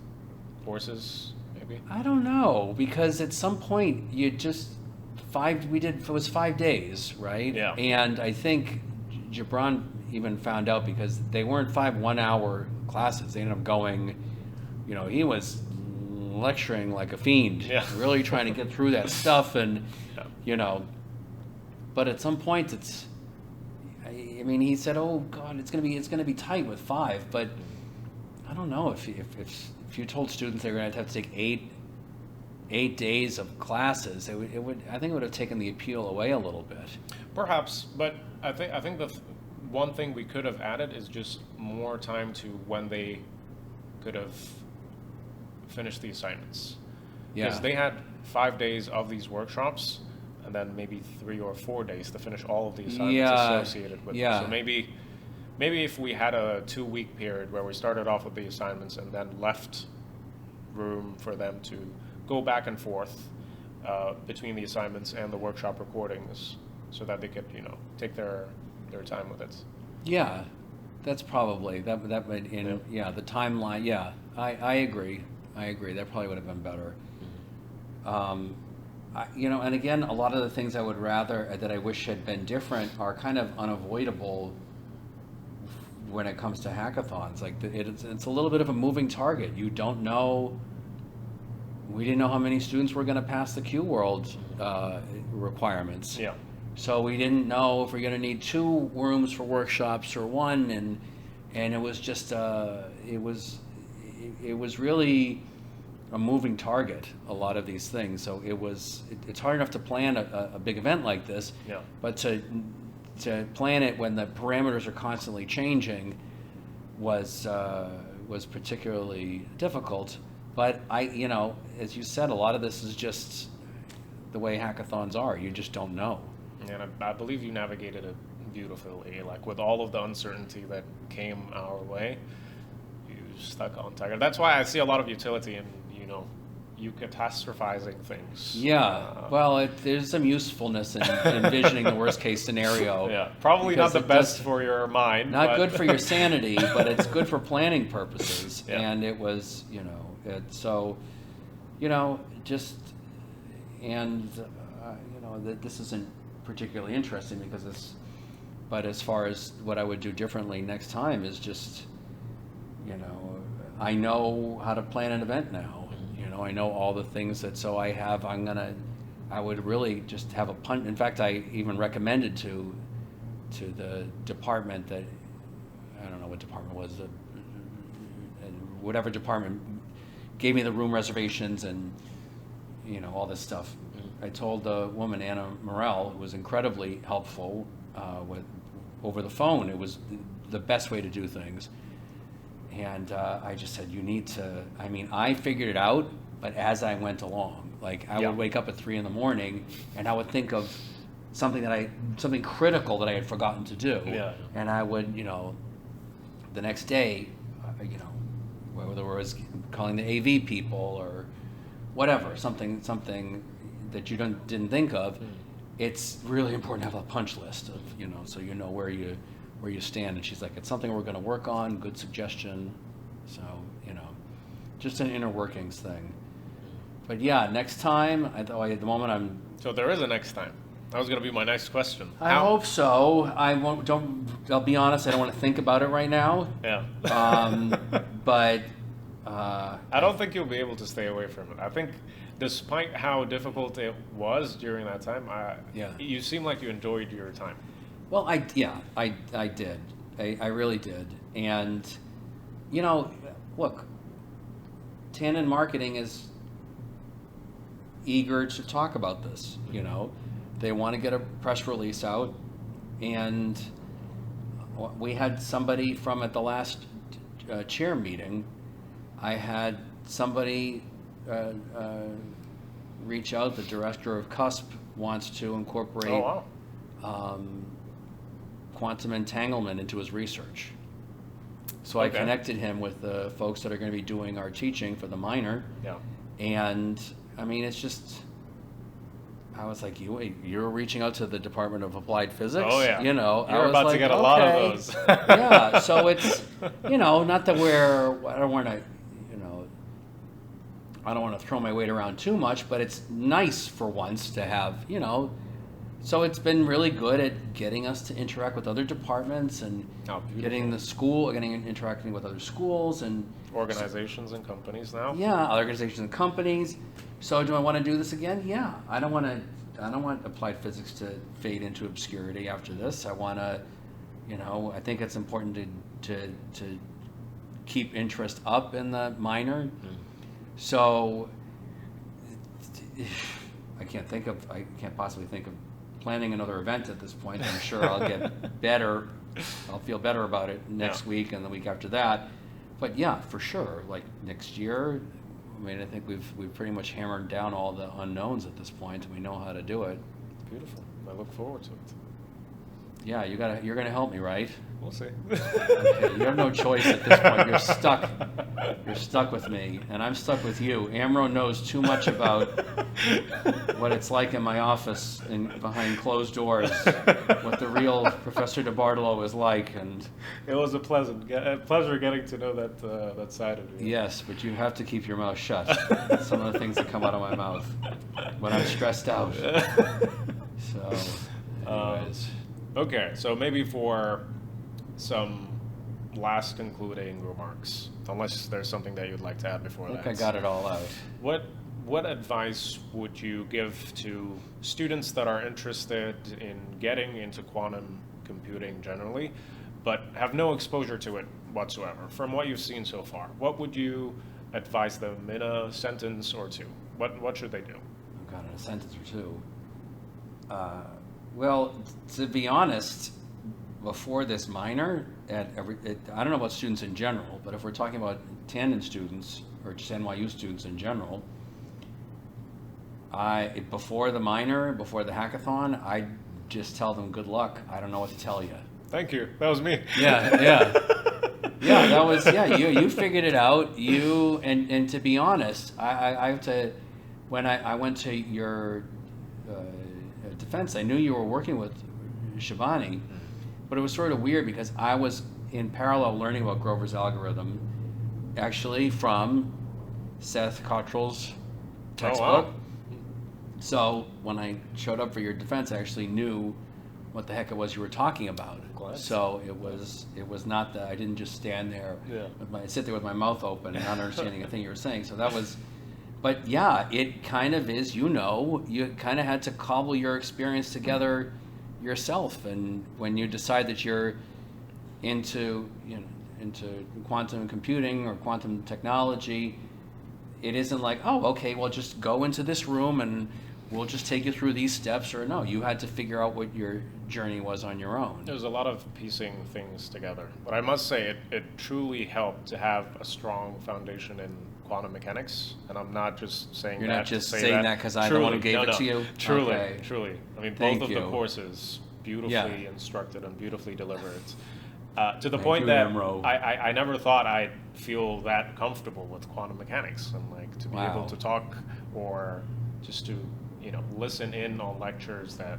courses, maybe. I don't know, because at some point it was 5 days, right? Yeah. And I think Gibran even found out because they weren't 5 1-hour classes. They ended up going, he was lecturing like a fiend, really trying to get through that stuff, and but at some point he said, oh God, it's gonna be tight with 5, but I don't know if you told students they were gonna have to take 8 days of classes, I think it would have taken the appeal away a little bit. Perhaps, but I think the one thing we could have added is just more time to when they could have finished the assignments. Because they had 5 days of these workshops, and then maybe 3 or 4 days to finish all of the assignments associated with them. So maybe if we had a 2-week period where we started off with the assignments and then left room for them to go back and forth between the assignments and the workshop recordings, so that they could take their time with it. Yeah, that's probably that would the timeline. Yeah, I agree. That probably would have been better. And again, a lot of the things I would rather that I wish had been different are kind of unavoidable when it comes to hackathons. Like it's a little bit of a moving target. You don't know. We didn't know how many students were going to pass the QWorld requirements. Yeah. So we didn't know if we're going to need 2 rooms for workshops or 1, and it was just it was really a moving target, a lot of these things. So it's hard enough to plan a big event like this, Yeah. but to plan it when the parameters are constantly changing was particularly difficult. But as you said, a lot of this is just the way hackathons are. You just don't know. And I believe you navigated it beautifully, like with all of the uncertainty that came our way, you stuck on target. That's why I see a lot of utility in, you catastrophizing things. Yeah, well, there's some usefulness in envisioning the worst case scenario. Yeah, probably not the best for your mind. Not good for your sanity, but it's good for planning purposes. Yeah. And it was, this isn't particularly interesting because but as far as what I would do differently next time is just, I know how to plan an event now. I know all the things that, I would really just have a punt. In fact, I even recommended to the department that, I don't know what department it was, whatever department gave me the room reservations and, all this stuff. I told the woman, Anna Morell, who was incredibly helpful over the phone. It was the best way to do things. And I just said, you need to, I figured it out, but as I went along, I would wake up at 3 a.m. and I would think of something critical that I had forgotten to do. Yeah. And I would, the next day, whether it was calling the AV people or whatever, something that you didn't think of, it's really important to have a punch list of, so where you stand. And she's like, it's something we're going to work on. Good suggestion. So, just an inner workings thing. But yeah, next time, at the moment So there is a next time. That was going to be my next question. I hope so. I'll be honest, I don't want to think about it right now. Yeah. But I don't think you'll be able to stay away from it. I think despite how difficult it was during that time, you seem like you enjoyed your time. Well, I did. I really did. And, look, Tandon Marketing is eager to talk about this. They want to get a press release out. And we had somebody at the last chair meeting, I had somebody reach out. The director of CUSP wants to incorporate quantum entanglement into his research. So I connected him with the folks that are going to be doing our teaching for the minor. Yeah. And it's just, I was like, you're reaching out to the Department of Applied Physics? Oh, yeah. You're about to get a lot of those. Yeah, so it's, not that I don't want to throw my weight around too much, but it's nice for once to have, so it's been really good at getting us to interact with other departments and interacting with other schools and organizations and companies now. Yeah, organizations and companies. So do I want to do this again? Yeah. I don't want applied physics to fade into obscurity after this. I want to, I think it's important to keep interest up in the minor. So I can't possibly think of planning another event at this point. I'm sure I'll get better. I'll feel better about it next week and the week after that. But yeah, for sure. Like next year, I think we've pretty much hammered down all the unknowns at this point, and we know how to do it. Beautiful. I look forward to it. Yeah, you're gonna help me, right? We'll see. Okay, you have no choice at this point. You're stuck. You're stuck with me, and I'm stuck with you. Amro knows too much about what it's like in my office and behind closed doors, what the real Professor DeBartolo is like, and it was a pleasure getting to know that side of you. Yes, but you have to keep your mouth shut. Some of the things that come out of my mouth when I'm stressed out. So, anyways. Okay, so maybe for some last concluding remarks, unless there's something that you'd like to add before that. I think I got it all out. What advice would you give to students that are interested in getting into quantum computing generally, but have no exposure to it whatsoever? From what you've seen so far, what would you advise them in a sentence or two? What should they do? Oh God, in a sentence or two. Well, to be honest, before this minor, I don't know about students in general, but if we're talking about Tandon students or just NYU students in general, before the minor, before the hackathon, I just tell them good luck. I don't know what to tell you. Thank you. That was me. Yeah. That was You figured it out. And to be honest, I have to. When I went to your defense, I knew you were working with Shivani, but it was sort of weird because I was in parallel learning about Grover's algorithm, actually from Seth Cottrell's textbook. Oh, wow. So when I showed up for your defense, I actually knew what the heck it was you were talking about. Glad. So it was not that I didn't just stand there, sit there with my mouth open and not understanding a thing you were saying. So that was, but yeah, it kind of is. You kind of had to cobble your experience together yourself, and when you decide that you're into quantum computing or quantum technology, it isn't like, oh, okay, well, just go into this room and we'll just take you through these steps. Or no, you had to figure out what your journey was on your own. There's a lot of piecing things together, but I must say it truly helped to have a strong foundation in quantum mechanics, and I'm not just saying You're that not just to say saying that because I'm the one who gave it to you? Truly, Okay. truly. I mean, Thank both of you. the courses beautifully instructed and beautifully delivered. To the Thank point you, that Emro. I never thought I'd feel that comfortable with quantum mechanics, and like to be Wow. able to talk or just to listen in on lectures that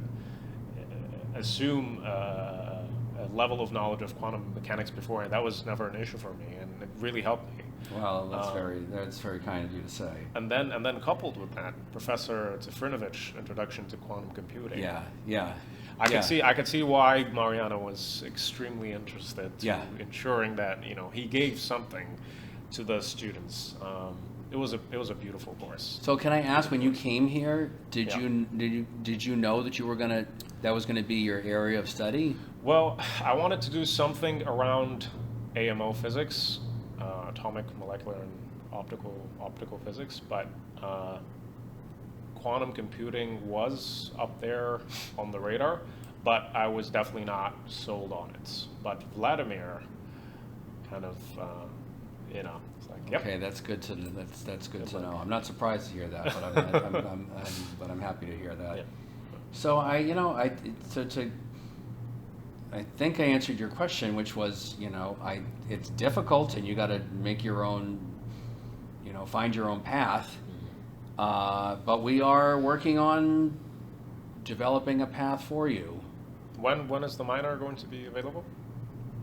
assume a level of knowledge of quantum mechanics beforehand. That was never an issue for me, and it really helped me. Well, that's very kind of you to say. And then coupled with that, Professor Zifrinovich, Introduction to Quantum Computing. Yeah. I could see why Mariana was extremely interested to Yeah. ensuring that he gave something to the students. It was a beautiful course. So can I ask, when you came here, did Yeah. you know that that was going to be your area of study? Well, I wanted to do something around AMO physics, atomic, molecular, and optical physics, but quantum computing was up there on the radar, but I was definitely not sold on it. But Vladimir kind of, it's like, yep. Okay, that's good to Good know. luck. I'm not surprised to hear that, but I'm happy to hear that. Yeah. So I think I answered your question, which was, it's difficult and you got to make your own, find your own path. But we are working on developing a path for you. When is the minor going to be available?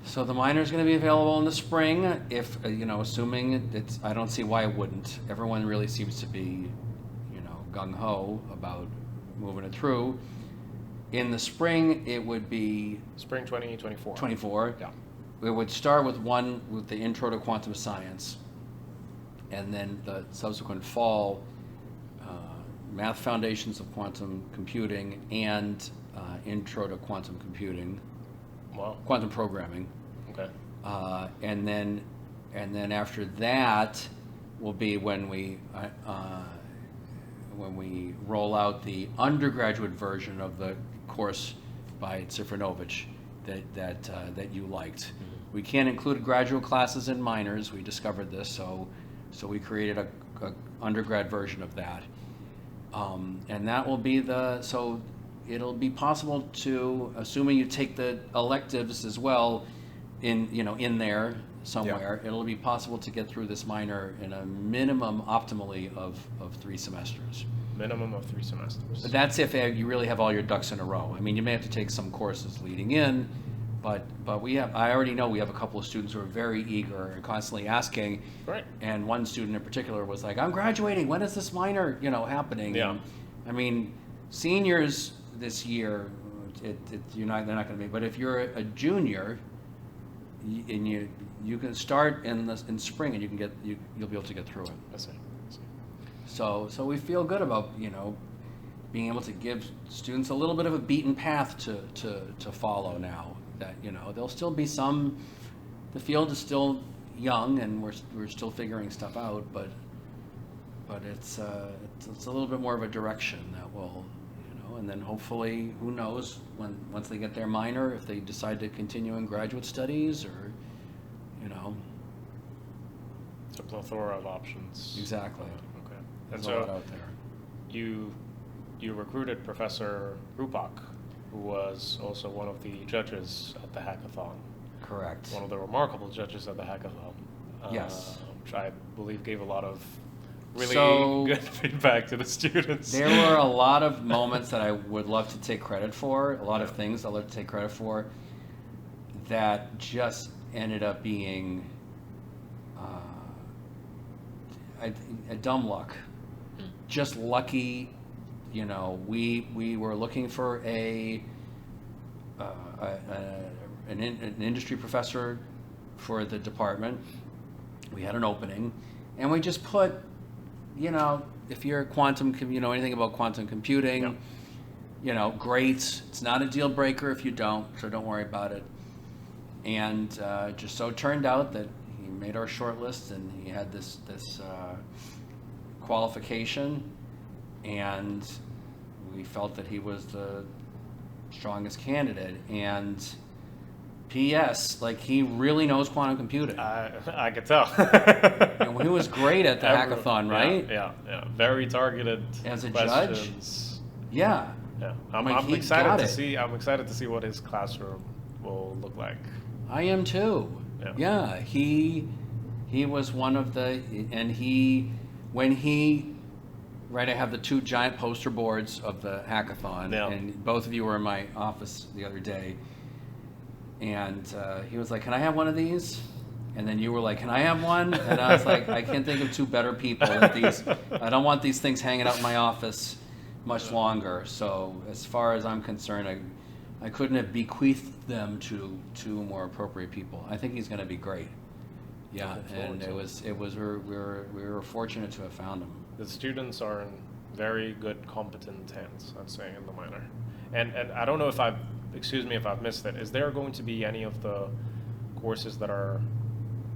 So the minor is going to be available in the spring, if assuming I don't see why it wouldn't. Everyone really seems to be, gung ho about moving it through. In the spring, it would be Spring 2024. 24. Yeah. We would start with the Intro to Quantum Science, and then the subsequent fall, Math Foundations of Quantum Computing and Intro to Quantum Computing. Wow. Quantum programming, Okay. and then after that will be when we roll out the undergraduate version of the course by Zifrinovich that you liked. Mm-hmm. We can't include graduate classes in minors. We discovered this, so we created a undergrad version of that, and that will be so. It'll be possible to, assuming you take the electives as well, in there somewhere. Yeah. It'll be possible to get through this minor in a minimum, optimally, of 3 semesters. Minimum of 3 semesters. But that's if you really have all your ducks in a row. I mean, you may have to take some courses leading in, but I already know we have a couple of students who are very eager and constantly asking. Right. And one student in particular was like, "I'm graduating. When is this minor, happening?" Yeah. And, I mean, seniors this year, they're not going to be. But if you're a junior, and you can start in spring, and you'll be able to get through it. I see. So we feel good about being able to give students a little bit of a beaten path to follow now. That there'll still be some. The field is still young and we're still figuring stuff out, but it's a little bit more of a direction that will, and then hopefully, who knows, once they get their minor, if they decide to continue in graduate studies, or it's a plethora of options. Exactly. Okay. There's And a so lot out there. you recruited Professor Rupak, who was also one of the judges at the hackathon. Correct. One of the remarkable judges at the hackathon. Yes. Which I believe gave a lot of really So, good feedback to the students. There were a lot of moments that I would love to take credit for, a lot of Yeah. things I'd love to take credit for, that just ended up being a dumb luck. Just lucky, we were looking for an industry professor for the department. We had an opening, and we just put, if you're anything about quantum computing, great. It's not a deal breaker if you don't, so don't worry about it. And just so it turned out that he made our short list, and he had this qualification, and we felt that he was the strongest candidate. And P.S. he really knows quantum computing. I could tell. And he was great at the hackathon, right? Yeah. Very targeted As a questions. judge. Yeah. Yeah. I'm he excited got to it. see. I'm excited to see what his classroom will look like. I am too. Yeah. He was one of the, and I have the two giant poster boards of the hackathon, Yeah. and both of you were in my office the other day, and he was like, "Can I have one of these?" And then you were like, "Can I have one?" And I was like, "I can't think of two better people at these. I don't want these things hanging out in my office much longer." So as far as I'm concerned, I couldn't have bequeathed them to two more appropriate people. I think he's going to be great. Yeah, and we were fortunate to have found him. The students are in very good, competent hands, I'd say, in the minor. And I don't know if excuse me if I've missed it. Is there going to be any of the courses are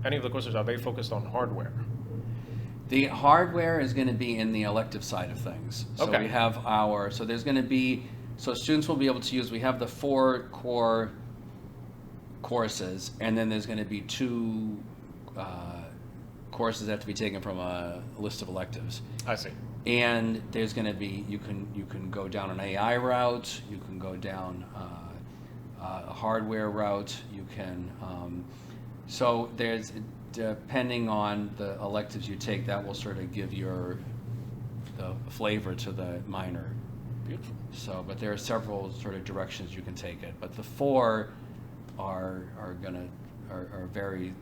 they focused on hardware? The hardware is going to be in the elective side of things. So Okay. we have there's going to be, so students will be able to use, we have the 4 core courses, and then there's going to be 2 courses that have to be taken from a list of electives. I see. And there's going to be, you can go down an AI route, you can go down a hardware route, you can, so there's, depending on the electives you take, that will sort of give the flavor to the minor. Beautiful. So, but there are several sort of directions you can take it, but the 4 are very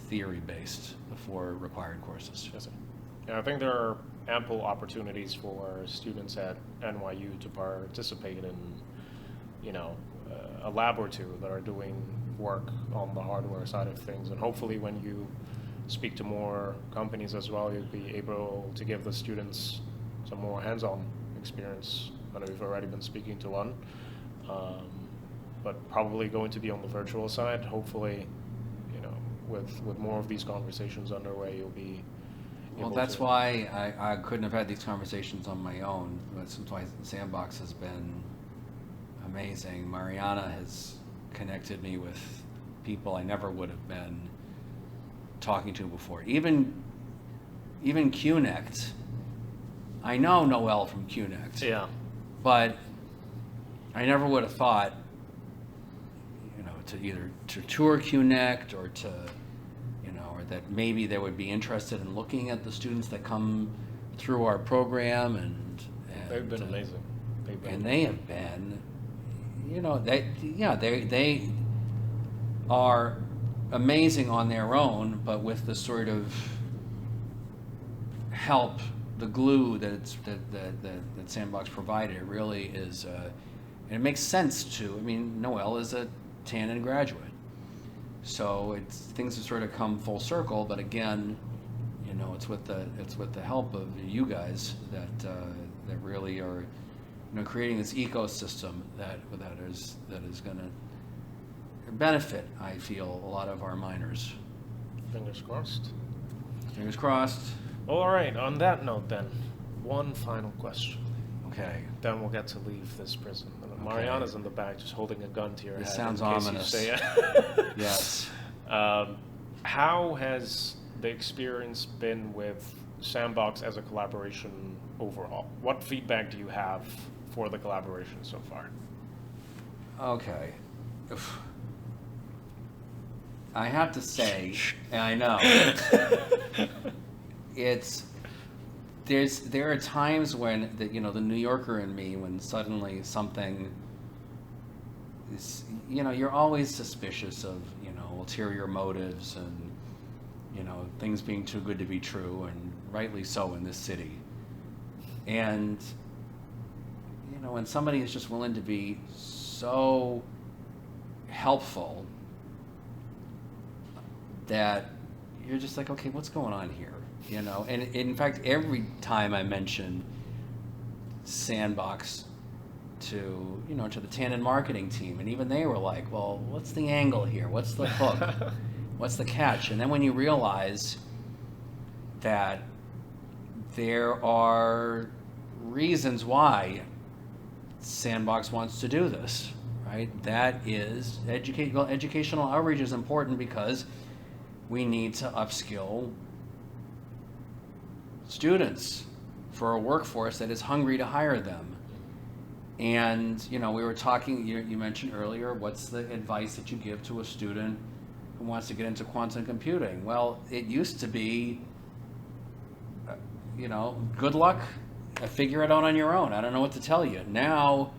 theory-based, the 4 required courses. Yes, sir. Yeah, I think there are ample opportunities for students at NYU to participate in, a lab or two that are doing work on the hardware side of things. And hopefully when you speak to more companies as well, you'll be able to give the students some more hands-on experience. I know you've already been speaking to one, but probably going to be on the virtual side. Hopefully, with more of these conversations underway, you'll be Well, able that's to... why I couldn't have had these conversations on my own. That's why Sandbox has been amazing. Mariana has connected me with people I never would have been talking to before. Even QNect. I know Noel from QNect. Yeah. But I never would have thought, to tour QNect or to, or that maybe they would be interested in looking at the students that come through our program, and They've been amazing. They have been, they are amazing on their own, but with the sort of help, the glue that Sandbox provided, it really is, and it makes sense to. Noel is a Tandon graduate, so things have sort of come full circle. But again, it's with the help of you guys that really are, creating this ecosystem that is going to benefit, I feel, a lot of our minors. Fingers crossed. Fingers crossed. All right, on that note then, one final question. Okay. Then we'll get to leave this prison. And Mariana's in the back just holding a gun to your head. This sounds in case ominous. You say it. Yes. How has the experience been with Sandbox as a collaboration overall? What feedback do you have for the collaboration so far? Okay. Oof. I have to say, and I know, there are times when the New Yorker in me, when suddenly something is, you're always suspicious of, ulterior motives and, things being too good to be true, and rightly so in this city. And, when somebody is just willing to be so helpful that you're just like, okay, what's going on here? And in fact, every time I mention Sandbox to the Tandon marketing team, and even they were like, well, what's the angle here? What's the hook? What's the catch? And then when you realize that there are reasons why Sandbox wants to do this, right? That is, educational outreach is important because we need to upskill students for a workforce that is hungry to hire them. And, we were talking, you mentioned earlier, what's the advice that you give to a student who wants to get into quantum computing? Well, it used to be, good luck, figure it out on your own. I don't know what to tell you. Now,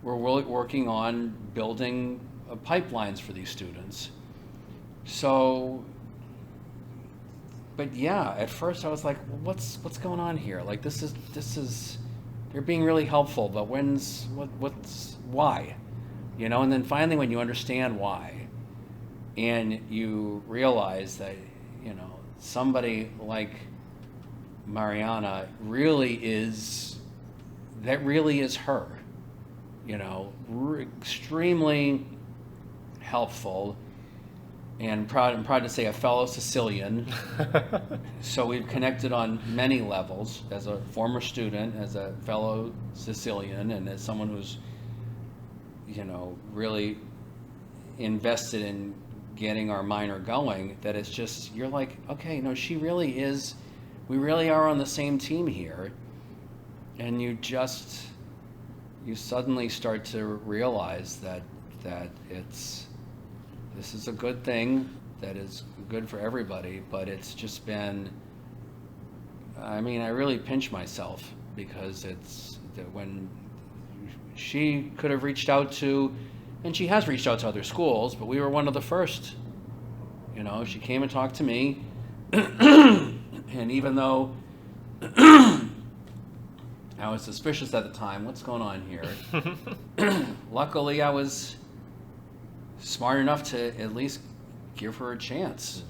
we're working on building pipelines for these students. So, but yeah, at first I was like, well, what's going on here? Like, this is, they're being really helpful, but why? And then finally when you understand why, and you realize that, somebody like Mariana really is her, extremely helpful, and I'm proud to say a fellow Sicilian. So we've connected on many levels, as a former student, as a fellow Sicilian, and as someone who's, really invested in getting our minor going, that it's just, you're like, okay, no, she really is, we really are on the same team here. And you suddenly start to realize that this is a good thing, that is good for everybody, but it's just been, I really pinch myself, because it's that when she could have reached out to, and she has reached out to other schools, but we were one of the first. She came and talked to me, and even though I was suspicious at the time, what's going on here? Luckily, I was smart enough to at least give her a chance.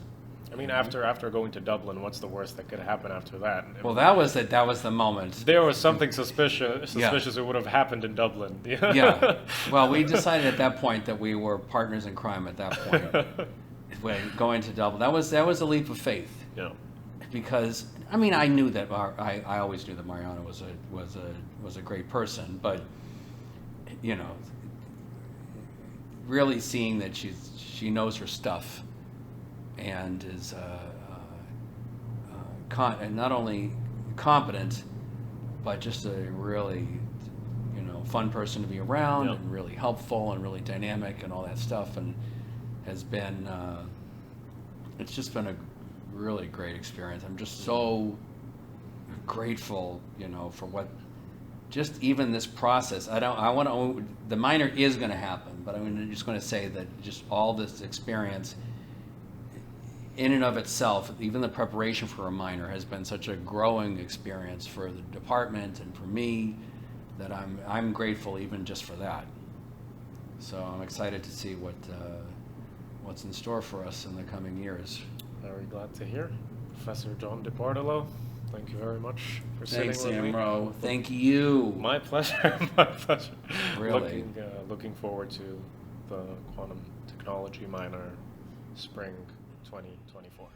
After going to Dublin, what's the worst that could happen after that? Well, that was the moment. There was something suspicious that would have happened in Dublin. Yeah. Well, we decided at that point that we were partners in crime at that point. When going to Dublin, that was a leap of faith. Yeah. Because I knew that I always knew that Mariana was a great person, but really seeing that she knows her stuff, and is and not only competent, but just a really fun person to be around, yep. and really helpful and really dynamic and all that stuff, and has been it's just been a really great experience. I'm just so grateful, for what, just even this process. The minor is going to happen, but I'm just going to say that just all this experience in and of itself, even the preparation for a minor, has been such a growing experience for the department and for me, that I'm grateful even just for that. So I'm excited to see what's in store for us in the coming years. Very glad to hear. Professor John DiBartolo, thank you very much for sitting Thanks, with me. Amro. Thank you. My pleasure. My pleasure. Really. Looking forward to the quantum technology minor spring 2024.